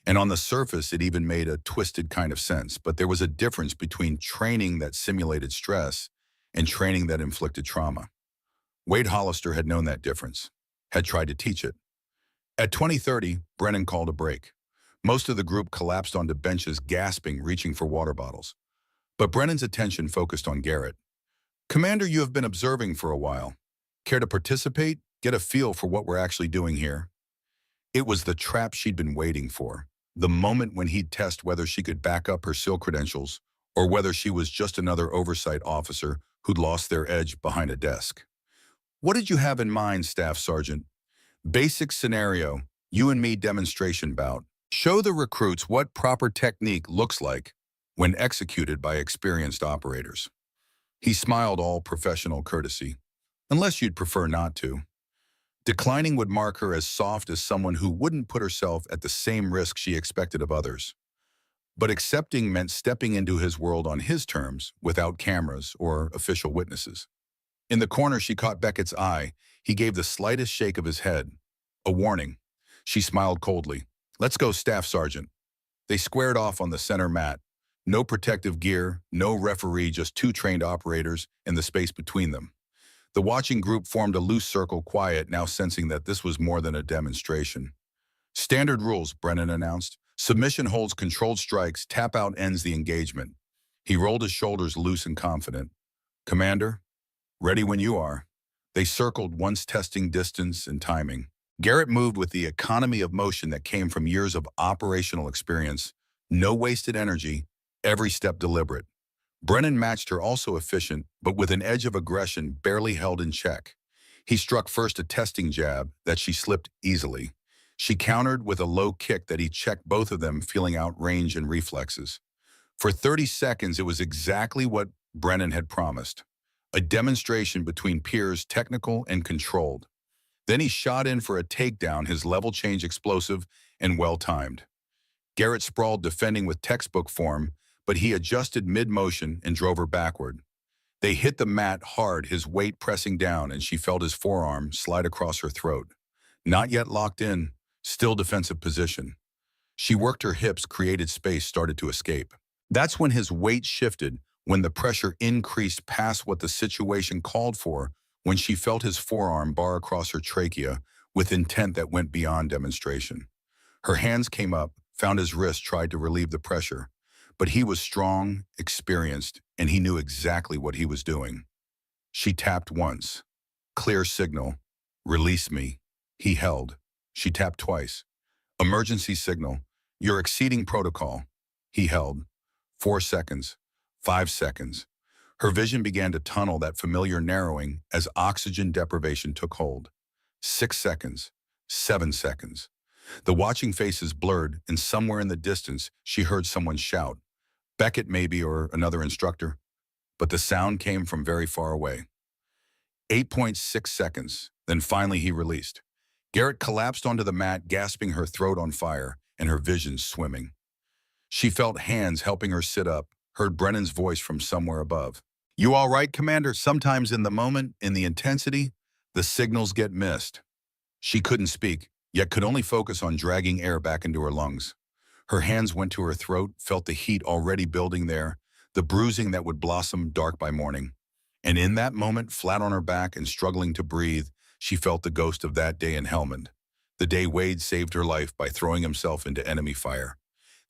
S1: And on the surface, it even made a twisted kind of sense. But there was a difference between training that simulated stress and training that inflicted trauma. Wade Hollister had known that difference, had tried to teach it. At 20:30, Brennan called a break. Most of the group collapsed onto benches, gasping, reaching for water bottles. But Brennan's attention focused on Garrett. Commander, you have been observing for a while. Care to participate? Get a feel for what we're actually doing here? It was the trap she'd been waiting for. The moment when he'd test whether she could back up her SEAL credentials or whether she was just another oversight officer who'd lost their edge behind a desk. What did you have in mind, Staff Sergeant? Basic scenario, you and me demonstration bout. Show the recruits what proper technique looks like when executed by experienced operators. He smiled, all professional courtesy, unless you'd prefer not to. Declining would mark her as soft as someone who wouldn't put herself at the same risk she expected of others. But accepting meant stepping into his world on his terms, without cameras or official witnesses. In the corner, she caught Beckett's eye. He gave the slightest shake of his head. A warning. She smiled coldly. "Let's go, Staff Sergeant." They squared off on the center mat. No protective gear, no referee, just two trained operators and the space between them. The watching group formed a loose circle, quiet, now sensing that this was more than a demonstration. "Standard rules," Brennan announced. "Submission holds controlled strikes, tap out ends the engagement." He rolled his shoulders loose and confident. "Commander, ready when you are." They circled, once testing distance and timing. Garrett moved with the economy of motion that came from years of operational experience. No wasted energy, every step deliberate. Brennan matched her, also efficient, but with an edge of aggression barely held in check. He struck first a testing jab that she slipped easily. She countered with a low kick that he checked, both of them feeling out range and reflexes. For 30 seconds, it was exactly what Brennan had promised. A demonstration between peers, technical and controlled. Then he shot in for a takedown, his level change explosive and well-timed. Garrett sprawled, defending with textbook form, but he adjusted mid-motion and drove her backward. They hit the mat hard, his weight pressing down, and she felt his forearm slide across her throat. Not yet locked in, still defensive position. She worked her hips, created space, started to escape. That's when his weight shifted, when the pressure increased past what the situation called for, when she felt his forearm bar across her trachea with intent that went beyond demonstration. Her hands came up, found his wrist, tried to relieve the pressure. But he was strong, experienced, and he knew exactly what he was doing. She tapped once. Clear signal. "Release me." He held. She tapped twice. "Emergency signal. You're exceeding protocol." He held. 4 seconds. 5 seconds. Her vision began to tunnel, that familiar narrowing, as oxygen deprivation took hold. 6 seconds. 7 seconds. The watching faces blurred, and somewhere in the distance, she heard someone shout. Beckett maybe, or another instructor. But the sound came from very far away. 8.6 seconds. Then finally he released. Garrett collapsed onto the mat, gasping, her throat on fire, and her vision swimming. She felt hands helping her sit up, heard Brennan's voice from somewhere above. "You all right, Commander?" Sometimes in the moment, in the intensity, the signals get missed. She couldn't speak, yet could only focus on dragging air back into her lungs. Her hands went to her throat, felt the heat already building there, the bruising that would blossom dark by morning. And in that moment, flat on her back and struggling to breathe, she felt the ghost of that day in Helmand. The day Wade saved her life by throwing himself into enemy fire.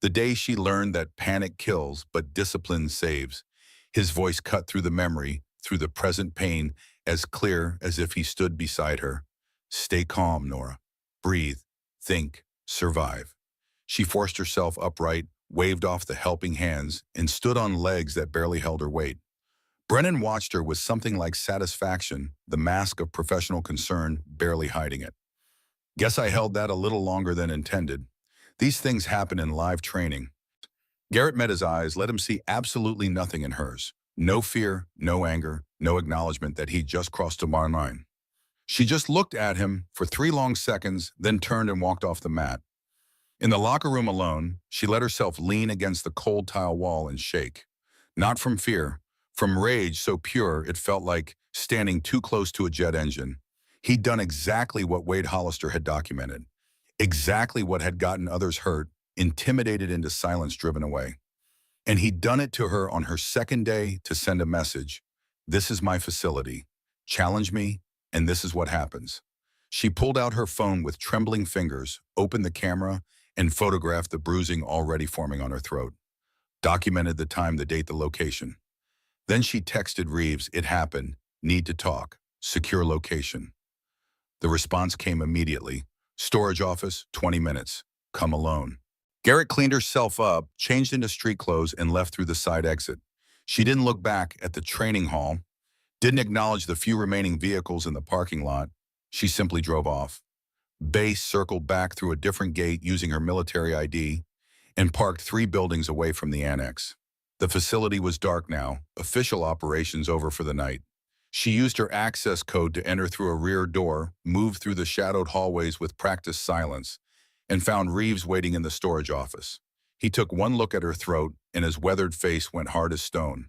S1: The day she learned that panic kills, but discipline saves. His voice cut through the memory, through the present pain, as clear as if he stood beside her. "Stay calm, Nora. Breathe. Think. Survive." She forced herself upright, waved off the helping hands, and stood on legs that barely held her weight. Brennan watched her with something like satisfaction, the mask of professional concern barely hiding it. "Guess I held that a little longer than intended. These things happen in live training." Garrett met his eyes, let him see absolutely nothing in hers. No fear, no anger, no acknowledgement that he'd just crossed a line. She just looked at him for 3 long seconds, then turned and walked off the mat. In the locker room alone, she let herself lean against the cold tile wall and shake. Not from fear, from rage so pure it felt like standing too close to a jet engine. He'd done exactly what Wade Hollister had documented. Exactly what had gotten others hurt, intimidated into silence, driven away. And he'd done it to her on her second day to send a message. "This is my facility. Challenge me, and this is what happens." She pulled out her phone with trembling fingers, opened the camera, and photographed the bruising already forming on her throat. Documented the time, the date, the location. Then she texted Reeves, "It happened. Need to talk. Secure location." The response came immediately. "Storage office, 20 minutes. Come alone." Garrett cleaned herself up, changed into street clothes, and left through the side exit. She didn't look back at the training hall, didn't acknowledge the few remaining vehicles in the parking lot. She simply drove off. Base circled back through a different gate using her military ID and parked 3 buildings away from the annex. The facility was dark now, official operations over for the night. She used her access code to enter through a rear door, moved through the shadowed hallways with practiced silence, and found Reeves waiting in the storage office. He took one look at her throat, and his weathered face went hard as stone.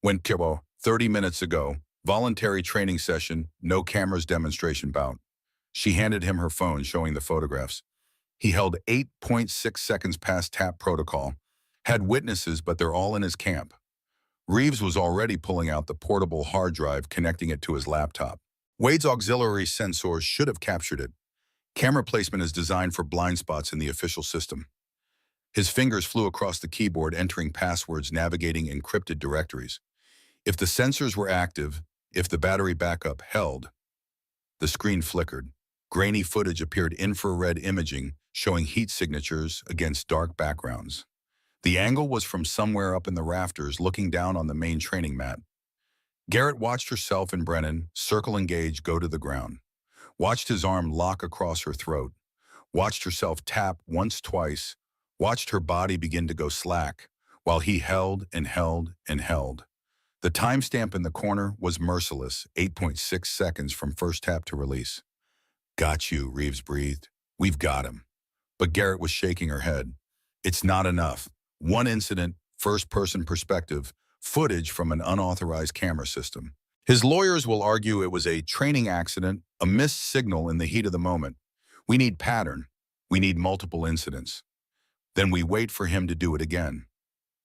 S1: When Kibo, 30 minutes ago, voluntary training session, no cameras demonstration bout. She handed him her phone showing the photographs. He held 8.6 seconds past tap protocol. Had witnesses, but they're all in his camp. Reeves was already pulling out the portable hard drive, connecting it to his laptop. Wade's auxiliary sensors should have captured it. Camera placement is designed for blind spots in the official system. His fingers flew across the keyboard, entering passwords, navigating encrypted directories. If the sensors were active, if the battery backup held, the screen flickered. Grainy footage appeared, infrared imaging, showing heat signatures against dark backgrounds. The angle was from somewhere up in the rafters, looking down on the main training mat. Garrett watched herself and Brennan, circle engage, go to the ground. Watched his arm lock across her throat. Watched herself tap once, twice. Watched her body begin to go slack, while he held and held and held. The timestamp in the corner was merciless, 8.6 seconds from first tap to release. "Got you," Reeves breathed. "We've got him." But Garrett was shaking her head. "It's not enough. One incident, first-person perspective, footage from an unauthorized camera system. His lawyers will argue it was a training accident, a missed signal in the heat of the moment. We need pattern. We need multiple incidents. Then we wait for him to do it again."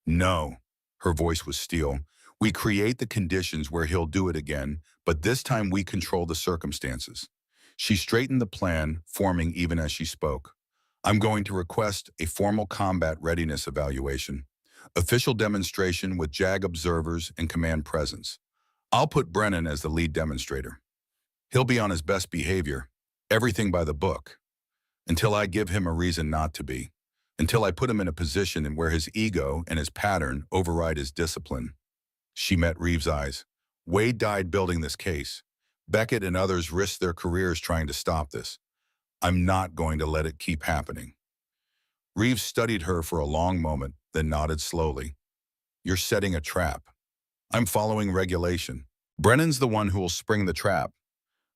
S1: "No," her voice was steel. "We create the conditions where he'll do it again, but this time we control the circumstances." She straightened the plan, forming even as she spoke. "I'm going to request a formal combat readiness evaluation. Official demonstration with JAG observers and command presence. I'll put Brennan as the lead demonstrator. He'll be on his best behavior, everything by the book, until I give him a reason not to be, until I put him in a position in where his ego and his pattern override his discipline." She met Reeves' eyes. "Wade died building this case. Beckett and others risked their careers trying to stop this. I'm not going to let it keep happening." Reeves studied her for a long moment, then nodded slowly. "You're setting a trap. I'm following regulation. Brennan's the one who will spring the trap."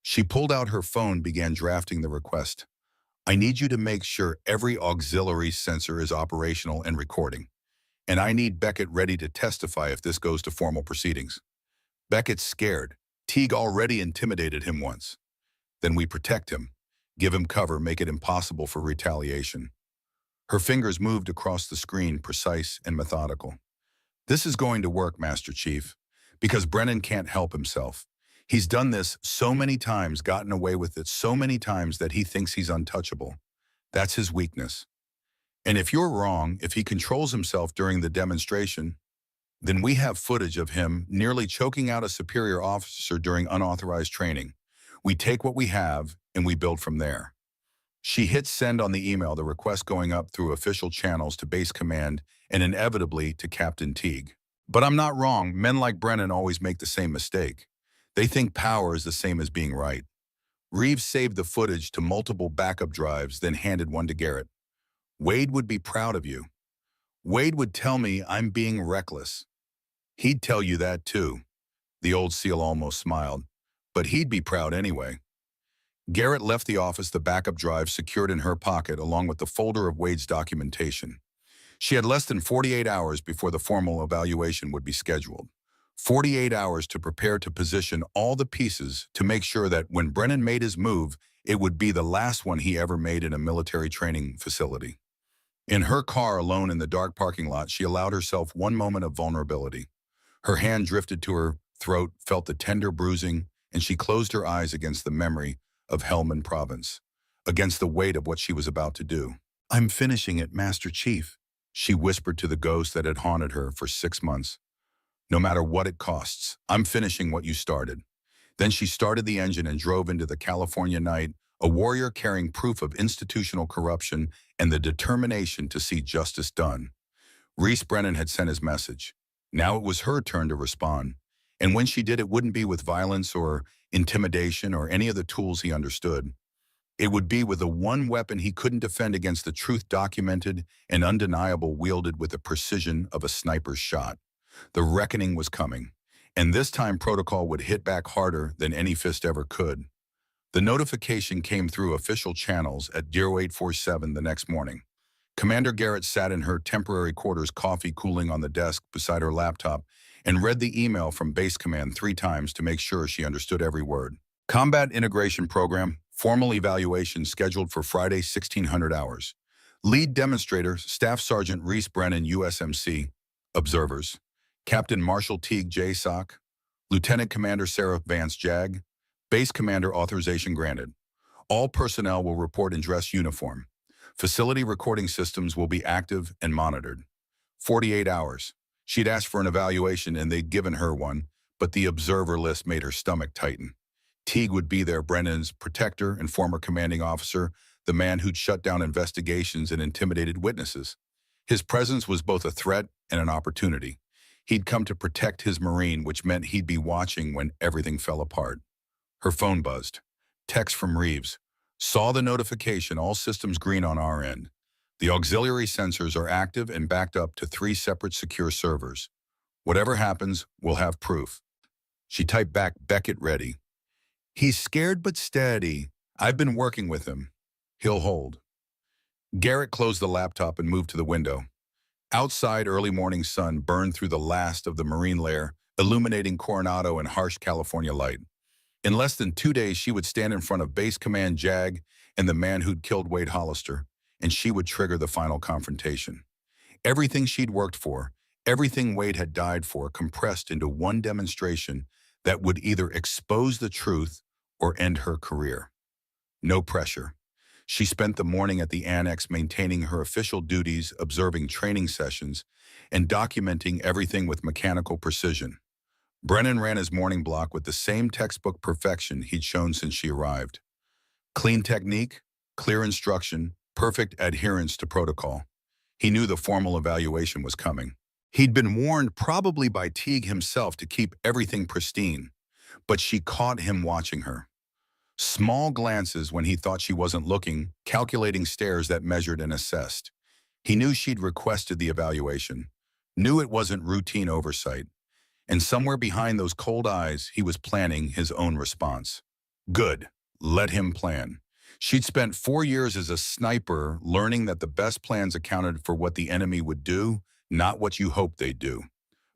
S1: She pulled out her phone, began drafting the request. "I need you to make sure every auxiliary sensor is operational and recording. And I need Beckett ready to testify if this goes to formal proceedings. Beckett's scared. Teague already intimidated him once. Then we protect him, give him cover, make it impossible for retaliation." Her fingers moved across the screen, precise and methodical. "This is going to work, Master Chief, because Brennan can't help himself. He's done this so many times, gotten away with it so many times that he thinks he's untouchable. That's his weakness. And if you're wrong, if he controls himself during the demonstration, then we have footage of him nearly choking out a superior officer during unauthorized training. We take what we have and we build from there." She hit send on the email, the request going up through official channels to base command and inevitably to Captain Teague. "But I'm not wrong. Men like Brennan always make the same mistake. They think power is the same as being right." Reeves saved the footage to multiple backup drives, then handed one to Garrett. "Wade would be proud of you. Wade would tell me I'm being reckless. He'd tell you that too." The old SEAL almost smiled. "But he'd be proud anyway." Garrett left the office, the backup drive secured in her pocket along with the folder of Wade's documentation. She had less than 48 hours before the formal evaluation would be scheduled. 48 hours to prepare, to position all the pieces to make sure that when Brennan made his move, it would be the last one he ever made in a military training facility. In her car, alone in the dark parking lot, she allowed herself one moment of vulnerability. Her hand drifted to her throat, felt the tender bruising, and she closed her eyes against the memory of Helmand Province, against the weight of what she was about to do. "I'm finishing it, Master Chief," she whispered to the ghost that had haunted her for 6 months. "No matter what it costs, I'm finishing what you started." Then she started the engine and drove into the California night, a warrior carrying proof of institutional corruption and the determination to see justice done. Reese Brennan had sent his message. Now it was her turn to respond. And when she did, it wouldn't be with violence or intimidation or any of the tools he understood. It would be with the one weapon he couldn't defend against, the truth documented and undeniable, wielded with the precision of a sniper's shot. The reckoning was coming, and this time protocol would hit back harder than any fist ever could. The notification came through official channels at 0847 the next morning. Commander Garrett sat in her temporary quarters, coffee cooling on the desk beside her laptop, and read the email from Base Command 3 times to make sure she understood every word. Combat Integration Program, formal evaluation scheduled for Friday, 1600 hours. Lead demonstrator, Staff Sergeant Reese Brennan, USMC. Observers, Captain Marshall Teague, JSOC. Lieutenant Commander Sarah Vance, JAG. Base Commander authorization granted. All personnel will report in dress uniform. Facility recording systems will be active and monitored. 48 hours. She'd asked for an evaluation and they'd given her one, but the observer list made her stomach tighten. Teague would be there, Brennan's protector and former commanding officer, the man who'd shut down investigations and intimidated witnesses. His presence was both a threat and an opportunity. He'd come to protect his Marine, which meant he'd be watching when everything fell apart. Her phone buzzed. Text from Reeves. Saw the notification, all systems green on our end. The auxiliary sensors are active and backed up to 3 separate secure servers. Whatever happens, we'll have proof. She typed back, Beckett ready. He's scared but steady. I've been working with him. He'll hold. Garrett closed the laptop and moved to the window. Outside, early morning sun burned through the last of the marine layer, illuminating Coronado in harsh California light. In less than 2 days, she would stand in front of Base Command JAG and the man who'd killed Wade Hollister, and she would trigger the final confrontation. Everything she'd worked for, everything Wade had died for, compressed into one demonstration that would either expose the truth or end her career. No pressure. She spent the morning at the annex maintaining her official duties, observing training sessions, and documenting everything with mechanical precision. Brennan ran his morning block with the same textbook perfection he'd shown since she arrived. Clean technique, clear instruction, perfect adherence to protocol. He knew the formal evaluation was coming. He'd been warned, probably by Teague himself, to keep everything pristine, but she caught him watching her. Small glances when he thought she wasn't looking, calculating stares that measured and assessed. He knew she'd requested the evaluation, knew it wasn't routine oversight, and somewhere behind those cold eyes, he was planning his own response. Good. Let him plan. She'd spent 4 years as a sniper learning that the best plans accounted for what the enemy would do, not what you hoped they'd do.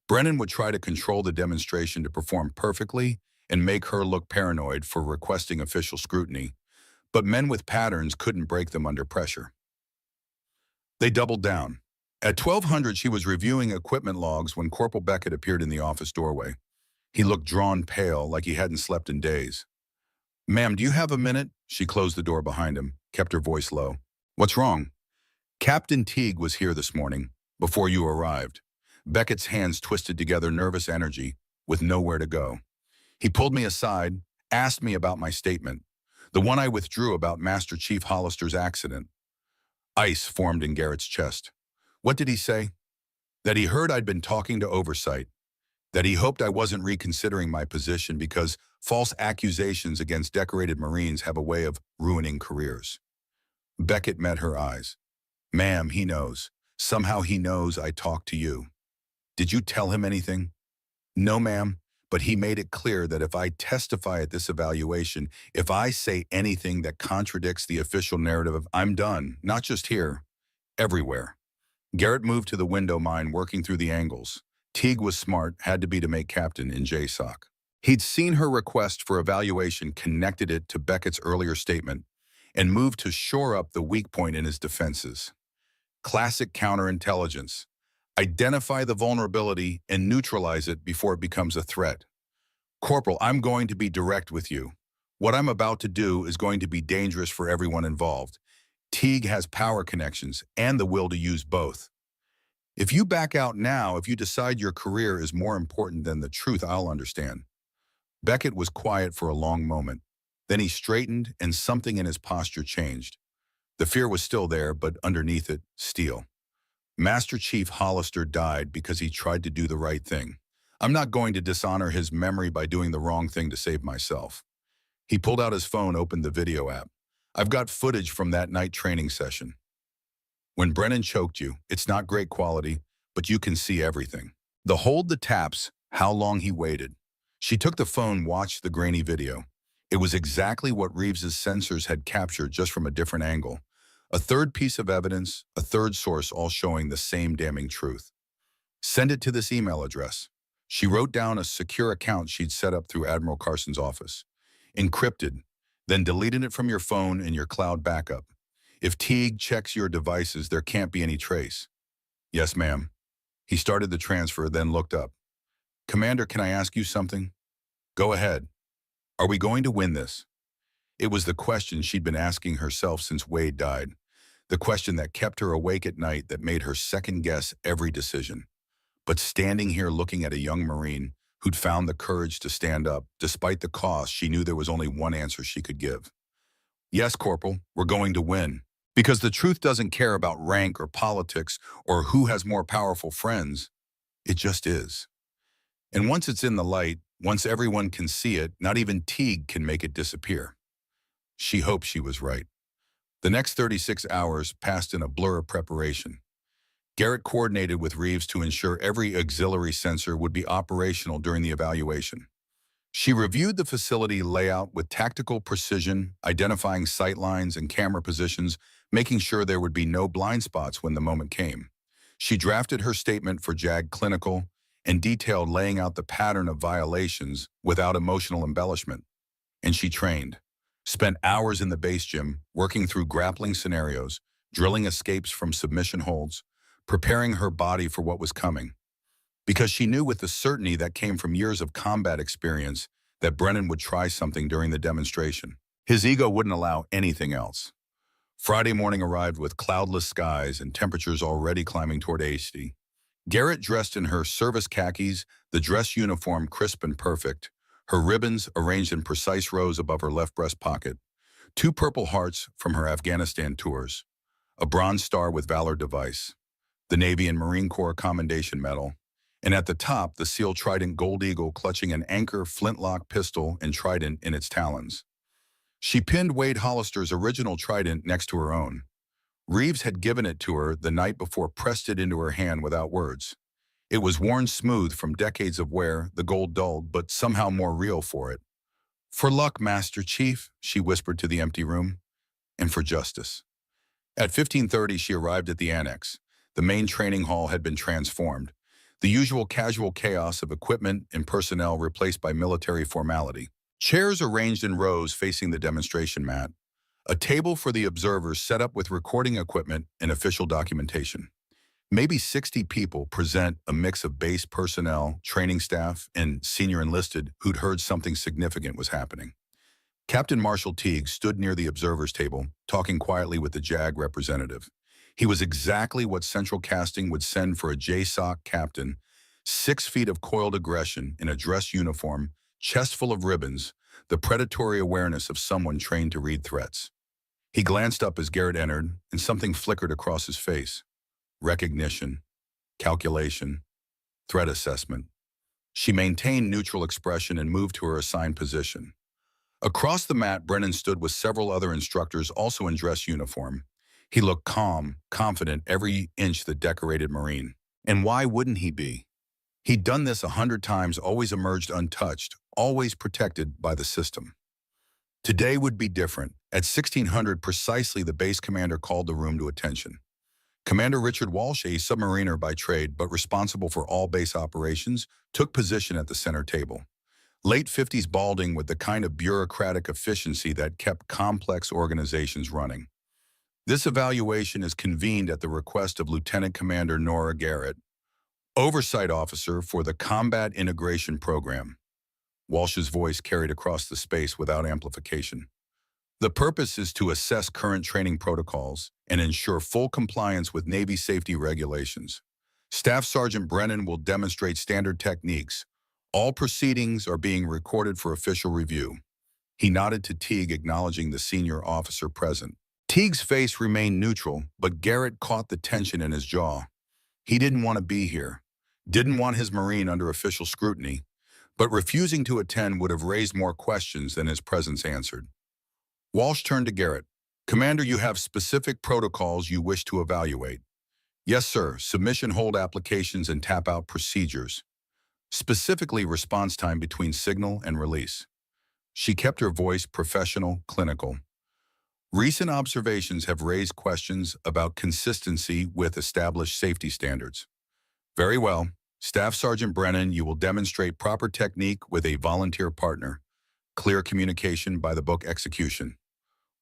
S1: Brennan would try to control the demonstration to perform perfectly and make her look paranoid for requesting official scrutiny, but men with patterns couldn't break them under pressure. They doubled down. At 1200, she was reviewing equipment logs when Corporal Beckett appeared in the office doorway. He looked drawn pale, like he hadn't slept in days. Ma'am, do you have a minute? She closed the door behind him, kept her voice low. What's wrong? Captain Teague was here this morning, before you arrived. Beckett's hands twisted together, nervous energy, with nowhere to go. He pulled me aside, asked me about my statement, the one I withdrew about Master Chief Hollister's accident. Ice formed in Garrett's chest. What did he say? That he heard I'd been talking to oversight, that he hoped I wasn't reconsidering my position because false accusations against decorated Marines have a way of ruining careers. Beckett met her eyes. Ma'am, he knows. Somehow he knows I talked to you. Did you tell him anything? No, ma'am, but he made it clear that if I testify at this evaluation, if I say anything that contradicts the official narrative of I'm done, not just here, everywhere. Garrett moved to the window mine, working through the angles. Teague was smart, had to be to make captain in JSOC. He'd seen her request for evaluation, connected it to Beckett's earlier statement, and moved to shore up the weak point in his defenses. Classic counterintelligence. Identify the vulnerability and neutralize it before it becomes a threat. Corporal, I'm going to be direct with you. What I'm about to do is going to be dangerous for everyone involved. Teague has power connections and the will to use both. If you back out now, if you decide your career is more important than the truth, I'll understand. Beckett was quiet for a long moment. Then he straightened and something in his posture changed. The fear was still there, but underneath it, steel. Master Chief Hollister died because he tried to do the right thing. I'm not going to dishonor his memory by doing the wrong thing to save myself. He pulled out his phone, opened the video app. I've got footage from that night training session. When Brennan choked you, it's not great quality, but you can see everything. The hold, the taps, how long he waited. She took the phone, watched the grainy video. It was exactly what Reeves's sensors had captured, just from a different angle. A third piece of evidence, a third source, all showing the same damning truth. Send it to this email address. She wrote down a secure account she'd set up through Admiral Carson's office. Encrypted, then deleted it from your phone and your cloud backup. If Teague checks your devices, there can't be any trace. Yes, ma'am. He started the transfer, then looked up. Commander, can I ask you something? Go ahead. Are we going to win this? It was the question she'd been asking herself since Wade died. The question that kept her awake at night, that made her second-guess every decision. But standing here looking at a young Marine who'd found the courage to stand up, despite the cost, she knew there was only one answer she could give. Yes, Corporal, we're going to win. Because the truth doesn't care about rank or politics or who has more powerful friends. It just is. And once it's in the light, once everyone can see it, not even Teague can make it disappear. She hoped she was right. The next 36 hours passed in a blur of preparation. Garrett coordinated with Reeves to ensure every auxiliary sensor would be operational during the evaluation. She reviewed the facility layout with tactical precision, identifying sight lines and camera positions, making sure there would be no blind spots when the moment came. She drafted her statement for JAG Clinical and detailed laying out the pattern of violations without emotional embellishment. And she trained. Spent hours in the base gym, working through grappling scenarios, drilling escapes from submission holds, preparing her body for what was coming. Because she knew with the certainty that came from years of combat experience that Brennan would try something during the demonstration. His ego wouldn't allow anything else. Friday morning arrived with cloudless skies and temperatures already climbing toward 80. Garrett, dressed in her service khakis, the dress uniform crisp and perfect, her ribbons arranged in precise rows above her left breast pocket, 2 Purple Hearts from her Afghanistan tours, a Bronze Star with Valor device, the Navy and Marine Corps Commendation Medal, and at the top, the SEAL Trident Gold Eagle clutching an anchor flintlock pistol and trident in its talons. She pinned Wade Hollister's original trident next to her own. Reeves had given it to her the night before, pressed it into her hand without words. It was worn smooth from decades of wear, the gold dulled, but somehow more real for it. For luck, Master Chief, she whispered to the empty room, and for justice. At 15:30, she arrived at the annex. The main training hall had been transformed. The usual casual chaos of equipment and personnel replaced by military formality. Chairs arranged in rows facing the demonstration mat. A table for the observers set up with recording equipment and official documentation. Maybe 60 people present, a mix of base personnel, training staff, and senior enlisted who'd heard something significant was happening. Captain Marshall Teague stood near the observers table, talking quietly with the JAG representative. He was exactly what Central Casting would send for a JSOC captain, 6 feet of coiled aggression in a dress uniform, chest full of ribbons, the predatory awareness of someone trained to read threats. He glanced up as Garrett entered, and something flickered across his face. Recognition, calculation, threat assessment. She maintained neutral expression and moved to her assigned position. Across the mat, Brennan stood with several other instructors also in dress uniform. He looked calm, confident, every inch the decorated Marine. And why wouldn't he be? He'd done this 100 times, always emerged untouched, always protected by the system. Today would be different. At 1600 precisely, the base commander called the room to attention. Commander Richard Walsh, a submariner by trade but responsible for all base operations, took position at the center table. Late 50s balding with the kind of bureaucratic efficiency that kept complex organizations running. This evaluation is convened at the request of Lieutenant Commander Nora Garrett, Oversight Officer for the Combat Integration Program. Walsh's voice carried across the space without amplification. The purpose is to assess current training protocols and ensure full compliance with Navy safety regulations. Staff Sergeant Brennan will demonstrate standard techniques. All proceedings are being recorded for official review. He nodded to Teague, acknowledging the senior officer present. Teague's face remained neutral, but Garrett caught the tension in his jaw. He didn't want to be here, didn't want his Marine under official scrutiny, but refusing to attend would have raised more questions than his presence answered. Walsh turned to Garrett. Commander, you have specific protocols you wish to evaluate. Yes, sir. Submission hold applications and tap-out procedures. Specifically, response time between signal and release. She kept her voice professional, clinical. Recent observations have raised questions about consistency with established safety standards. Very well. Staff Sergeant Brennan, you will demonstrate proper technique with a volunteer partner. Clear communication by the book execution.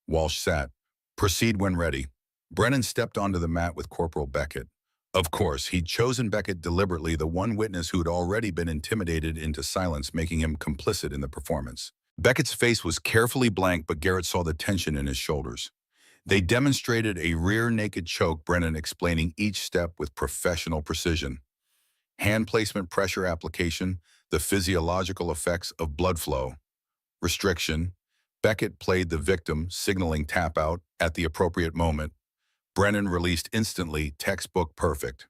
S1: Walsh sat. Proceed when ready. Brennan stepped onto the mat with Corporal Beckett. Of course, he'd chosen Beckett deliberately, the one witness who'd already been intimidated into silence, making him complicit in the performance. Beckett's face was carefully blank, but Garrett saw the tension in his shoulders. They demonstrated a rear naked choke, Brennan explaining each step with professional precision. Hand placement, pressure application, the physiological effects of blood flow. Restriction. Beckett played the victim, signaling tap out at the appropriate moment. Brennan released instantly, textbook perfect.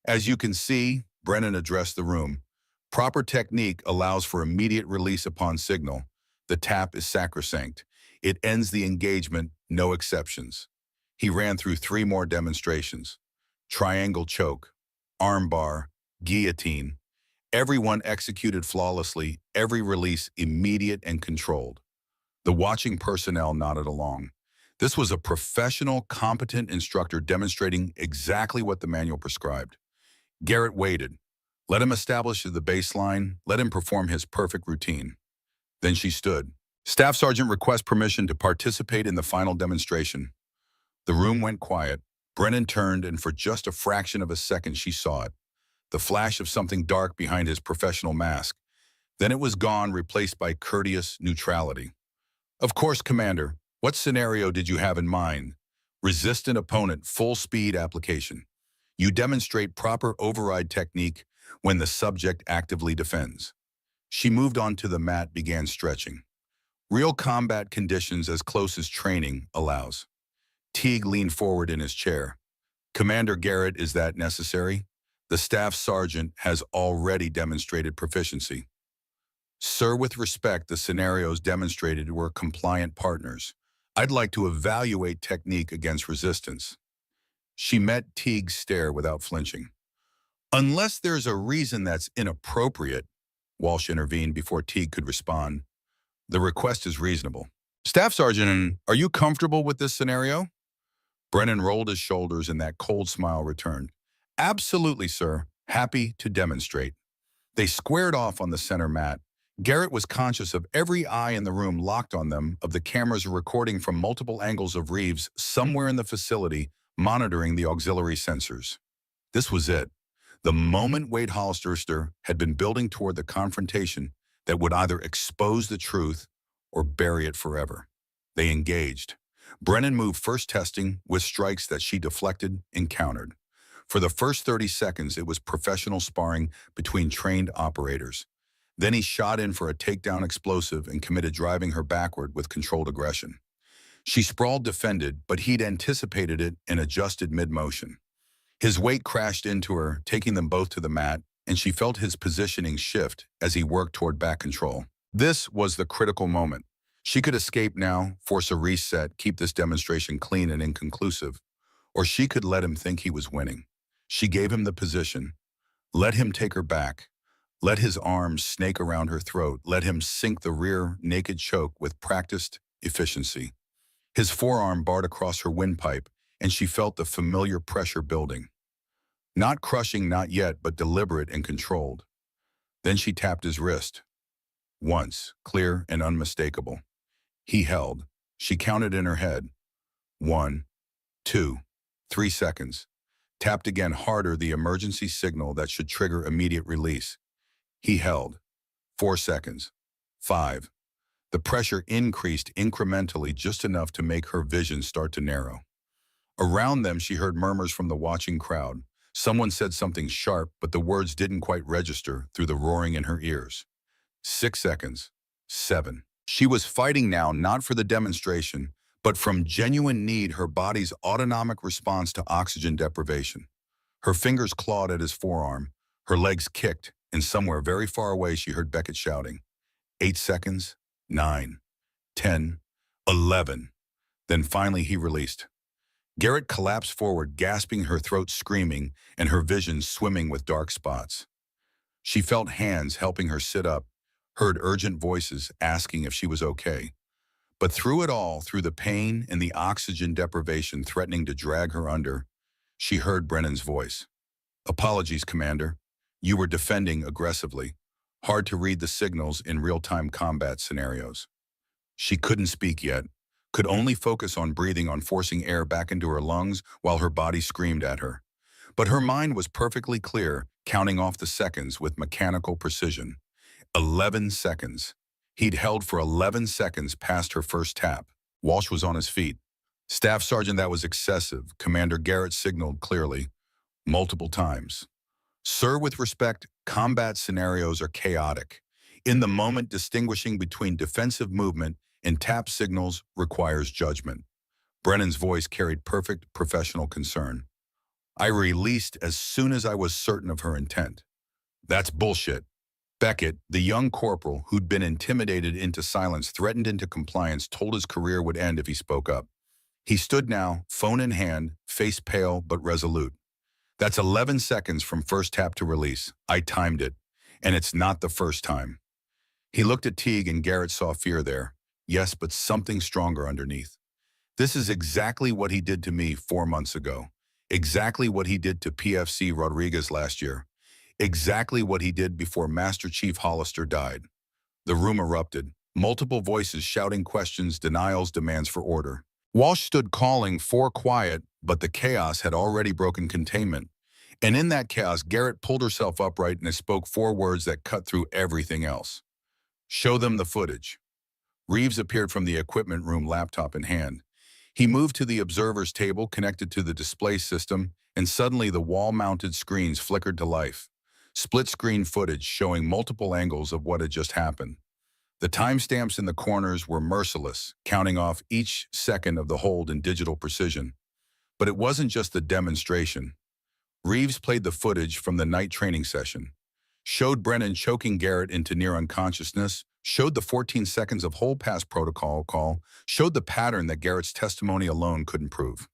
S1: As you can see, Brennan addressed the room. Proper technique allows for immediate release upon signal. The tap is sacrosanct. It ends the engagement, no exceptions. He ran through 3 more demonstrations. Triangle choke, arm bar, guillotine. Everyone executed flawlessly, every release immediate and controlled. The watching personnel nodded along. This was a professional, competent instructor demonstrating exactly what the manual prescribed. Garrett waited. Let him establish the baseline, let him perform his perfect routine. Then she stood. Staff Sergeant requests permission to participate in the final demonstration. The room went quiet. Brennan turned, and for just a fraction of a second she saw it. The flash of something dark behind his professional mask. Then it was gone, replaced by courteous neutrality. Of course, Commander. What scenario did you have in mind? Resistant opponent, full speed application. You demonstrate proper override technique when the subject actively defends. She moved onto the mat, began stretching. Real combat conditions as close as training allows. Teague leaned forward in his chair. Commander Garrett, is that necessary? The staff sergeant has already demonstrated proficiency. Sir, with respect, the scenarios demonstrated were compliant partners. I'd like to evaluate technique against resistance. She met Teague's stare without flinching. Unless there's a reason that's inappropriate, Walsh intervened before Teague could respond. The request is reasonable. Staff Sergeant, are you comfortable with this scenario? Brennan rolled his shoulders and that cold smile returned. Absolutely, sir. Happy to demonstrate. They squared off on the center mat. Garrett was conscious of every eye in the room locked on them, of the cameras recording from multiple angles of Reeves somewhere in the facility, monitoring the auxiliary sensors. This was it. The moment Wade Hollister had been building toward the confrontation that would either expose the truth or bury it forever. They engaged. Brennan moved, first testing with strikes that she deflected and countered. For the first 30 seconds, it was professional sparring between trained operators. Then he shot in for a takedown explosive and committed, driving her backward with controlled aggression. She sprawled, defended, but he'd anticipated it and adjusted mid-motion. His weight crashed into her, taking them both to the mat, and she felt his positioning shift as he worked toward back control. This was the critical moment. She could escape now, force a reset, keep this demonstration clean and inconclusive, or she could let him think he was winning. She gave him the position. Let him take her back. Let his arms snake around her throat. Let him sink the rear naked choke with practiced efficiency. His forearm barred across her windpipe, and she felt the familiar pressure building. Not crushing, not yet, but deliberate and controlled. Then she tapped his wrist. Once, clear and unmistakable. He held. She counted in her head. 1, 2, 3 seconds. Tapped again, harder, the emergency signal that should trigger immediate release. He held. 4 seconds. 5. The pressure increased incrementally, just enough to make her vision start to narrow. Around them, she heard murmurs from the watching crowd. Someone said something sharp, but the words didn't quite register through the roaring in her ears. 6 seconds. 7. She was fighting now, not for the demonstration, but from genuine need, her body's autonomic response to oxygen deprivation. Her fingers clawed at his forearm. Her legs kicked, and somewhere very far away she heard Beckett shouting. 8 seconds. 9. 10. 11. Then finally he released. Garrett collapsed forward, gasping, her throat screaming, and her vision swimming with dark spots. She felt hands helping her sit up, heard urgent voices asking if she was okay. But through it all, through the pain and the oxygen deprivation threatening to drag her under, she heard Brennan's voice. "Apologies, Commander. You were defending aggressively. Hard to read the signals in real-time combat scenarios." She couldn't speak yet, could only focus on breathing, on forcing air back into her lungs while her body screamed at her. But her mind was perfectly clear, counting off the seconds with mechanical precision. 11 seconds. He'd held for 11 seconds past her first tap. Walsh was on his feet. "Staff Sergeant, that was excessive," Commander Garrett signaled clearly, multiple times. "Sir, with respect, combat scenarios are chaotic. In the moment, distinguishing between defensive movement and tap signals requires judgment." Brennan's voice carried perfect professional concern. "I released as soon as I was certain of her intent." "That's bullshit." Beckett, the young corporal who'd been intimidated into silence, threatened into compliance, told his career would end if he spoke up. He stood now, phone in hand, face pale but resolute. "That's 11 seconds from first tap to release. I timed it, and it's not the first time." He looked at Teague, and Garrett saw fear there. Yes, but something stronger underneath. "This is exactly what he did to me 4 months ago. Exactly what he did to PFC Rodriguez last year. Exactly what he did before Master Chief Hollister died." The room erupted, multiple voices shouting questions, denials, demands for order. Walsh stood calling for quiet, but the chaos had already broken containment. And in that chaos, Garrett pulled herself upright and spoke 4 words that cut through everything else. "Show them the footage." Reeves appeared from the equipment room, laptop in hand. He moved to the observer's table connected to the display system, and suddenly the wall-mounted screens flickered to life. Split-screen footage showing multiple angles of what had just happened. The timestamps in the corners were merciless, counting off each second of the hold in digital precision. But it wasn't just the demonstration. Reeves played the footage from the night training session, showed Brennan choking Garrett into near unconsciousness, showed the 14 seconds of hold pass protocol call, showed the pattern that Garrett's testimony alone couldn't prove.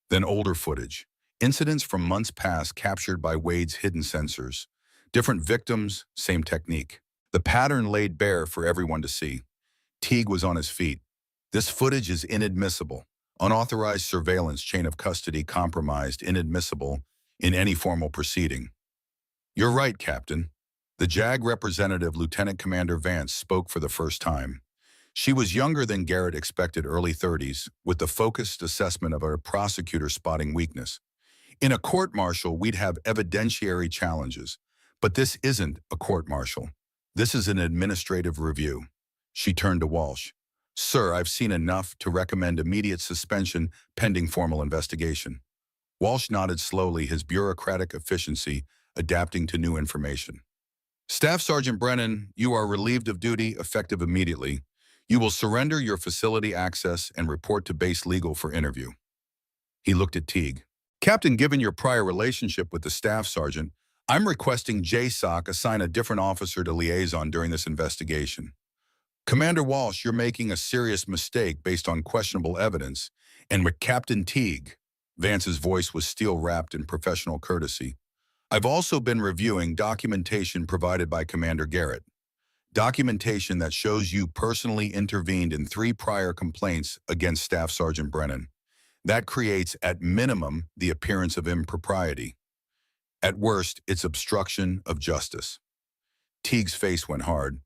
S1: Then older footage, incidents from months past captured by Wade's hidden sensors. Different victims, same technique. The pattern laid bare for everyone to see. Teague was on his feet. "This footage is inadmissible. Unauthorized surveillance, chain of custody compromised, inadmissible in any formal proceeding." "You're right, Captain." The JAG representative, Lieutenant Commander Vance, spoke for the first time. She was younger than Garrett expected, early 30s, with the focused assessment of a prosecutor spotting weakness. "In a court-martial, we'd have evidentiary challenges, but this isn't a court-martial. This is an administrative review." She turned to Walsh. "Sir, I've seen enough to recommend immediate suspension pending formal investigation." Walsh nodded slowly, his bureaucratic efficiency adapting to new information. "Staff Sergeant Brennan, you are relieved of duty, effective immediately. You will surrender your facility access and report to base legal for interview." He looked at Teague. "Captain, given your prior relationship with the Staff Sergeant, I'm requesting JSOC assign a different officer to liaison during this investigation." "Commander Walsh, you're making a serious mistake based on questionable evidence. And with Captain Teague," Vance's voice was steel-wrapped in professional courtesy, "I've also been reviewing documentation provided by Commander Garrett. Documentation that shows you personally intervened in 3 prior complaints against Staff Sergeant Brennan. That creates, at minimum, the appearance of impropriety. At worst, it's obstruction of justice." Teague's face went hard.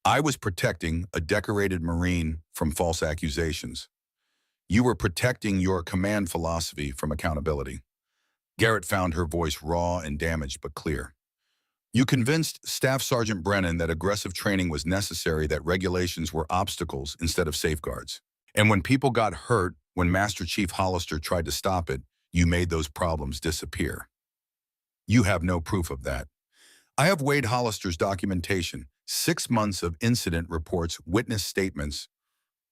S1: "I was protecting a decorated Marine from false accusations. You were protecting your command philosophy from accountability." Garrett found her voice raw and damaged but clear. "You convinced Staff Sergeant Brennan that aggressive training was necessary, that regulations were obstacles instead of safeguards. And when people got hurt, when Master Chief Hollister tried to stop it, you made those problems disappear. You have no proof of that. I have Wade Hollister's documentation, 6 months of incident reports, witness statements,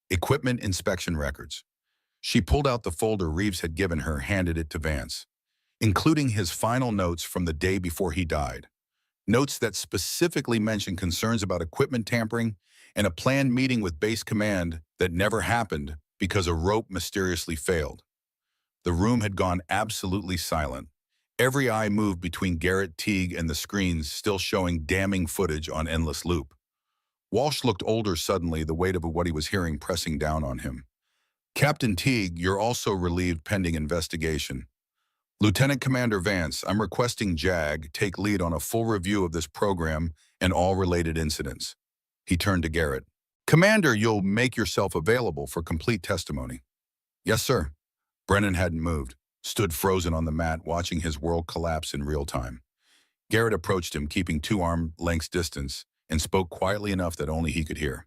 S1: equipment inspection records." She pulled out the folder Reeves had given her, handed it to Vance, including his final notes from the day before he died. Notes that specifically mentioned concerns about equipment tampering and a planned meeting with base command that never happened because a rope mysteriously failed. The room had gone absolutely silent. Every eye moved between Garrett, Teague, and the screens, still showing damning footage on endless loop. Walsh looked older suddenly, the weight of what he was hearing pressing down on him. Captain Teague, you're also relieved pending investigation. Lieutenant Commander Vance, I'm requesting JAG take lead on a full review of this program and all related incidents. He turned to Garrett. Commander, you'll make yourself available for complete testimony. Yes, sir. Brennan hadn't moved, stood frozen on the mat, watching his world collapse in real time. Garrett approached him, keeping 2 arm lengths distance, and spoke quietly enough that only he could hear.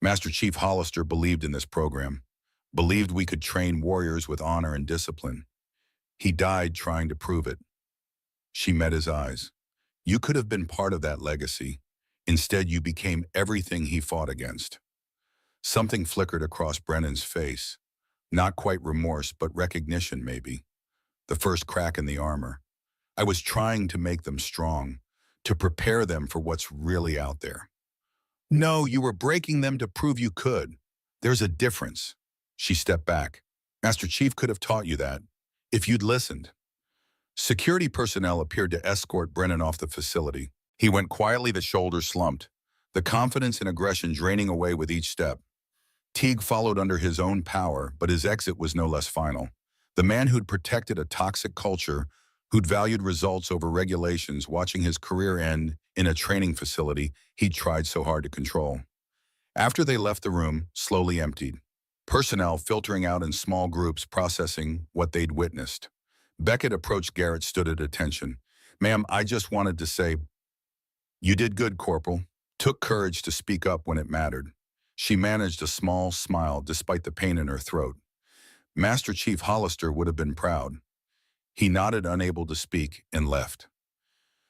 S1: Master Chief Hollister believed in this program, believed we could train warriors with honor and discipline. He died trying to prove it. She met his eyes. You could have been part of that legacy. Instead, you became everything he fought against. Something flickered across Brennan's face. Not quite remorse, but recognition, maybe. The first crack in the armor. I was trying to make them strong, to prepare them for what's really out there. No, you were breaking them to prove you could. There's a difference. She stepped back. Master Chief could have taught you that, if you'd listened. Security personnel appeared to escort Brennan off the facility. He went quietly, the shoulders slumped, the confidence and aggression draining away with each step. Teague followed under his own power, but his exit was no less final. The man who'd protected a toxic culture, who'd valued results over regulations, watching his career end in a training facility he'd tried so hard to control. After they left the room, slowly emptied. Personnel filtering out in small groups, processing what they'd witnessed. Beckett approached Garrett, stood at attention. Ma'am, I just wanted to say, you did good, Corporal. Took courage to speak up when it mattered. She managed a small smile despite the pain in her throat. Master Chief Hollister would have been proud. He nodded, unable to speak, and left.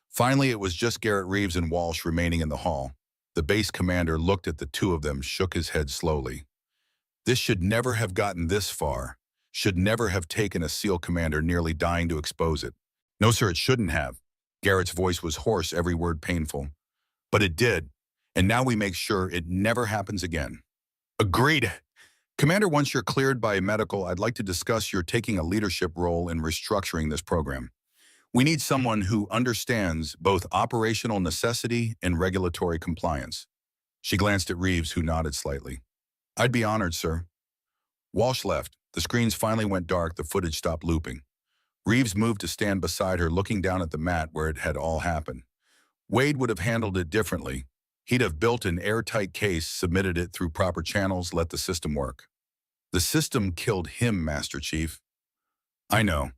S1: Finally, it was just Garrett Reeves and Walsh remaining in the hall. The base commander looked at the two of them, shook his head slowly. This should never have gotten this far. Should never have taken a SEAL commander nearly dying to expose it. No, sir, it shouldn't have. Garrett's voice was hoarse, every word painful. But it did, and now we make sure it never happens again. Agreed. Commander, once you're cleared by medical, I'd like to discuss your taking a leadership role in restructuring this program. We need someone who understands both operational necessity and regulatory compliance. She glanced at Reeves, who nodded slightly. I'd be honored, sir. Walsh left. The screens finally went dark, the footage stopped looping. Reeves moved to stand beside her, looking down at the mat where it had all happened. Wade would have handled it differently. He'd have built an airtight case, submitted it through proper channels, let the system work. The system killed him, Master Chief. I know.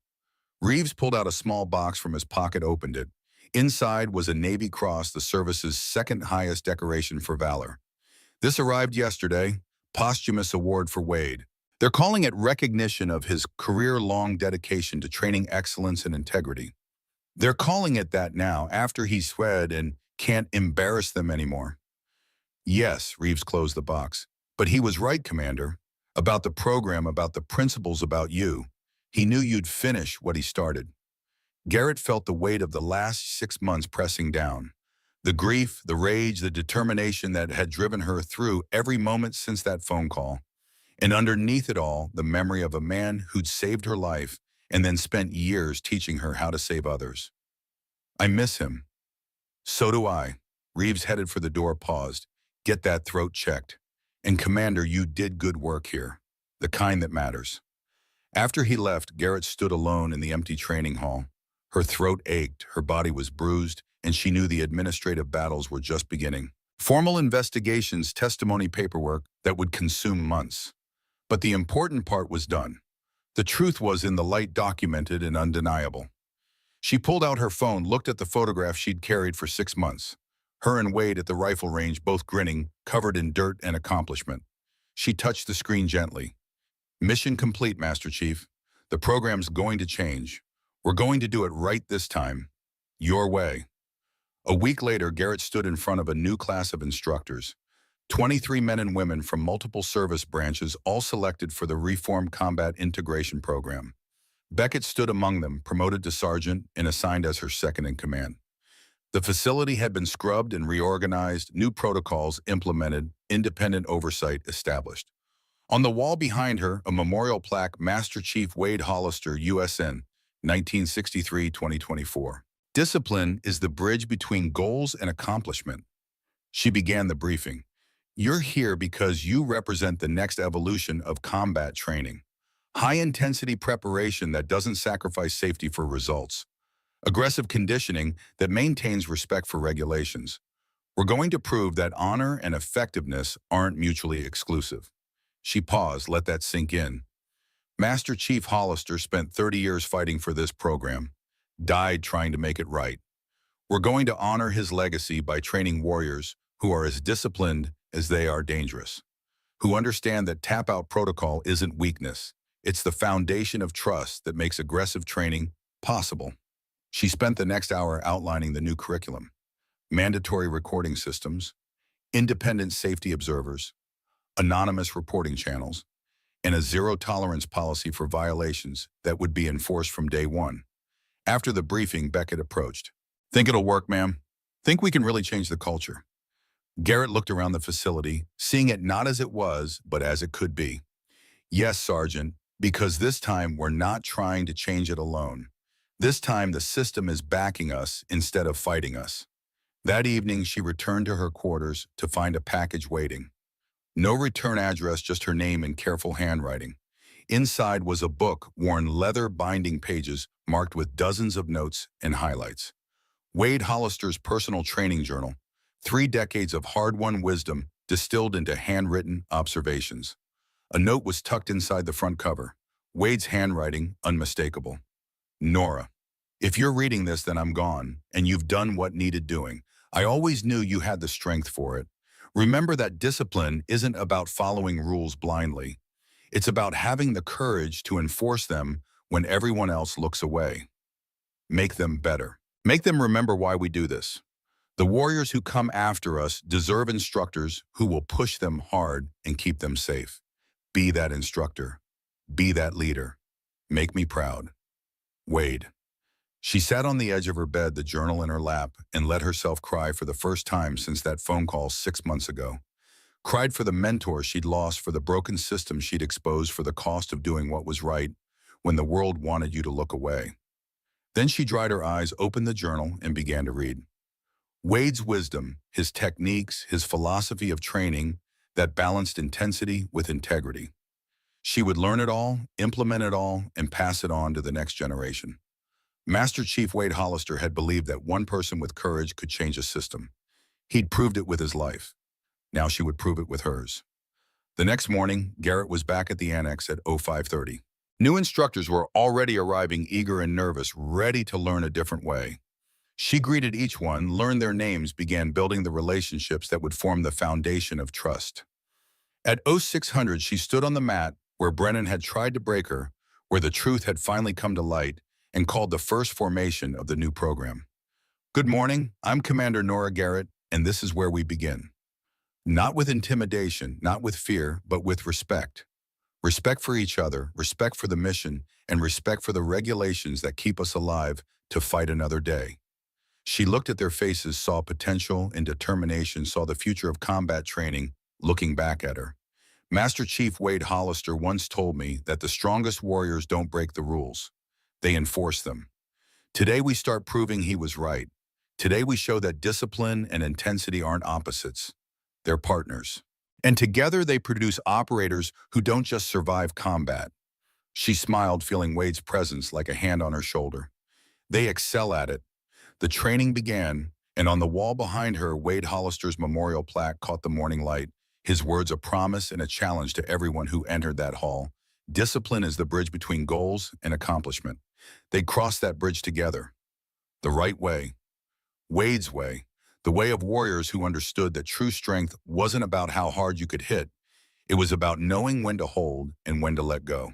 S1: Reeves pulled out a small box from his pocket, opened it. Inside was a Navy Cross, the service's second highest decoration for valor. This arrived yesterday, posthumous award for Wade. They're calling it recognition of his career-long dedication to training excellence and integrity. They're calling it that now, after he's fled and can't embarrass them anymore. Yes, Reeves closed the box. But he was right, Commander. About the program, about the principles, about you. He knew you'd finish what he started. Garrett felt the weight of the last 6 months pressing down. The grief, the rage, the determination that had driven her through every moment since that phone call. And underneath it all, the memory of a man who'd saved her life and then spent years teaching her how to save others. I miss him. So do I. Reeves headed for the door, paused. Get that throat checked. And Commander, you did good work here. The kind that matters. After he left, Garrett stood alone in the empty training hall. Her throat ached, her body was bruised, and she knew the administrative battles were just beginning. Formal investigations, testimony, paperwork that would consume months. But the important part was done. The truth was in the light, documented and undeniable. She pulled out her phone, looked at the photograph she'd carried for 6 months. Her and Wade at the rifle range, both grinning, covered in dirt and accomplishment. She touched the screen gently. Mission complete, Master Chief. The program's going to change. We're going to do it right this time. Your way. A week later, Garrett stood in front of a new class of instructors. 23 men and women from multiple service branches, all selected for the Reformed Combat Integration Program. Beckett stood among them, promoted to sergeant and assigned as her second in command. The facility had been scrubbed and reorganized, new protocols implemented, independent oversight established. On the wall behind her, a memorial plaque, Master Chief Wade Hollister, USN, 1963-2024. Discipline is the bridge between goals and accomplishment. She began the briefing. You're here because you represent the next evolution of combat training. High-intensity preparation that doesn't sacrifice safety for results. Aggressive conditioning that maintains respect for regulations. We're going to prove that honor and effectiveness aren't mutually exclusive. She paused, let that sink in. Master Chief Hollister spent 30 years fighting for this program, died trying to make it right. We're going to honor his legacy by training warriors who are as disciplined as they are dangerous, who understand that tap-out protocol isn't weakness. It's the foundation of trust that makes aggressive training possible. She spent the next hour outlining the new curriculum, mandatory recording systems, independent safety observers, anonymous reporting channels, and a zero-tolerance policy for violations that would be enforced from day one. After the briefing, Beckett approached. Think it'll work, ma'am? Think we can really change the culture? Garrett looked around the facility, seeing it not as it was, but as it could be. Yes, Sergeant, because this time we're not trying to change it alone. This time the system is backing us instead of fighting us. That evening, she returned to her quarters to find a package waiting. No return address, just her name in careful handwriting. Inside was a book, worn leather binding pages marked with dozens of notes and highlights. Wade Hollister's personal training journal, 3 decades of hard-won wisdom distilled into handwritten observations. A note was tucked inside the front cover, Wade's handwriting unmistakable. Nora, if you're reading this, then I'm gone, and you've done what needed doing. I always knew you had the strength for it. Remember that discipline isn't about following rules blindly. It's about having the courage to enforce them when everyone else looks away. Make them better. Make them remember why we do this. The warriors who come after us deserve instructors who will push them hard and keep them safe. Be that instructor. Be that leader. Make me proud. Wade. She sat on the edge of her bed, the journal in her lap, and let herself cry for the first time since that phone call 6 months ago. Cried for the mentor she'd lost, for the broken system she'd exposed, for the cost of doing what was right when the world wanted you to look away. Then she dried her eyes, opened the journal, and began to read. Wade's wisdom, his techniques, his philosophy of training that balanced intensity with integrity. She would learn it all, implement it all, and pass it on to the next generation. Master Chief Wade Hollister had believed that one person with courage could change a system. He'd proved it with his life. Now she would prove it with hers. The next morning, Garrett was back at the annex at 05:30. New instructors were already arriving, eager and nervous, ready to learn a different way. She greeted each one, learned their names, began building the relationships that would form the foundation of trust. At 0600, she stood on the mat where Brennan had tried to break her, where the truth had finally come to light, and called the first formation of the new program. Good morning, I'm Commander Nora Garrett, and this is where we begin. Not with intimidation, not with fear, but with respect. Respect for each other, respect for the mission, and respect for the regulations that keep us alive to fight another day. She looked at their faces, saw potential and determination, saw the future of combat training looking back at her. Master Chief Wade Hollister once told me that the strongest warriors don't break the rules. They enforce them. Today we start proving he was right. Today we show that discipline and intensity aren't opposites. They're partners. And together they produce operators who don't just survive combat. She smiled, feeling Wade's presence like a hand on her shoulder. They excel at it. The training began, and on the wall behind her, Wade Hollister's memorial plaque caught the morning light, his words a promise and a challenge to everyone who entered that hall. Discipline is the bridge between goals and accomplishment. They'd cross that bridge together. The right way. Wade's way. The way of warriors who understood that true strength wasn't about how hard you could hit. It was about knowing when to hold and when to let go.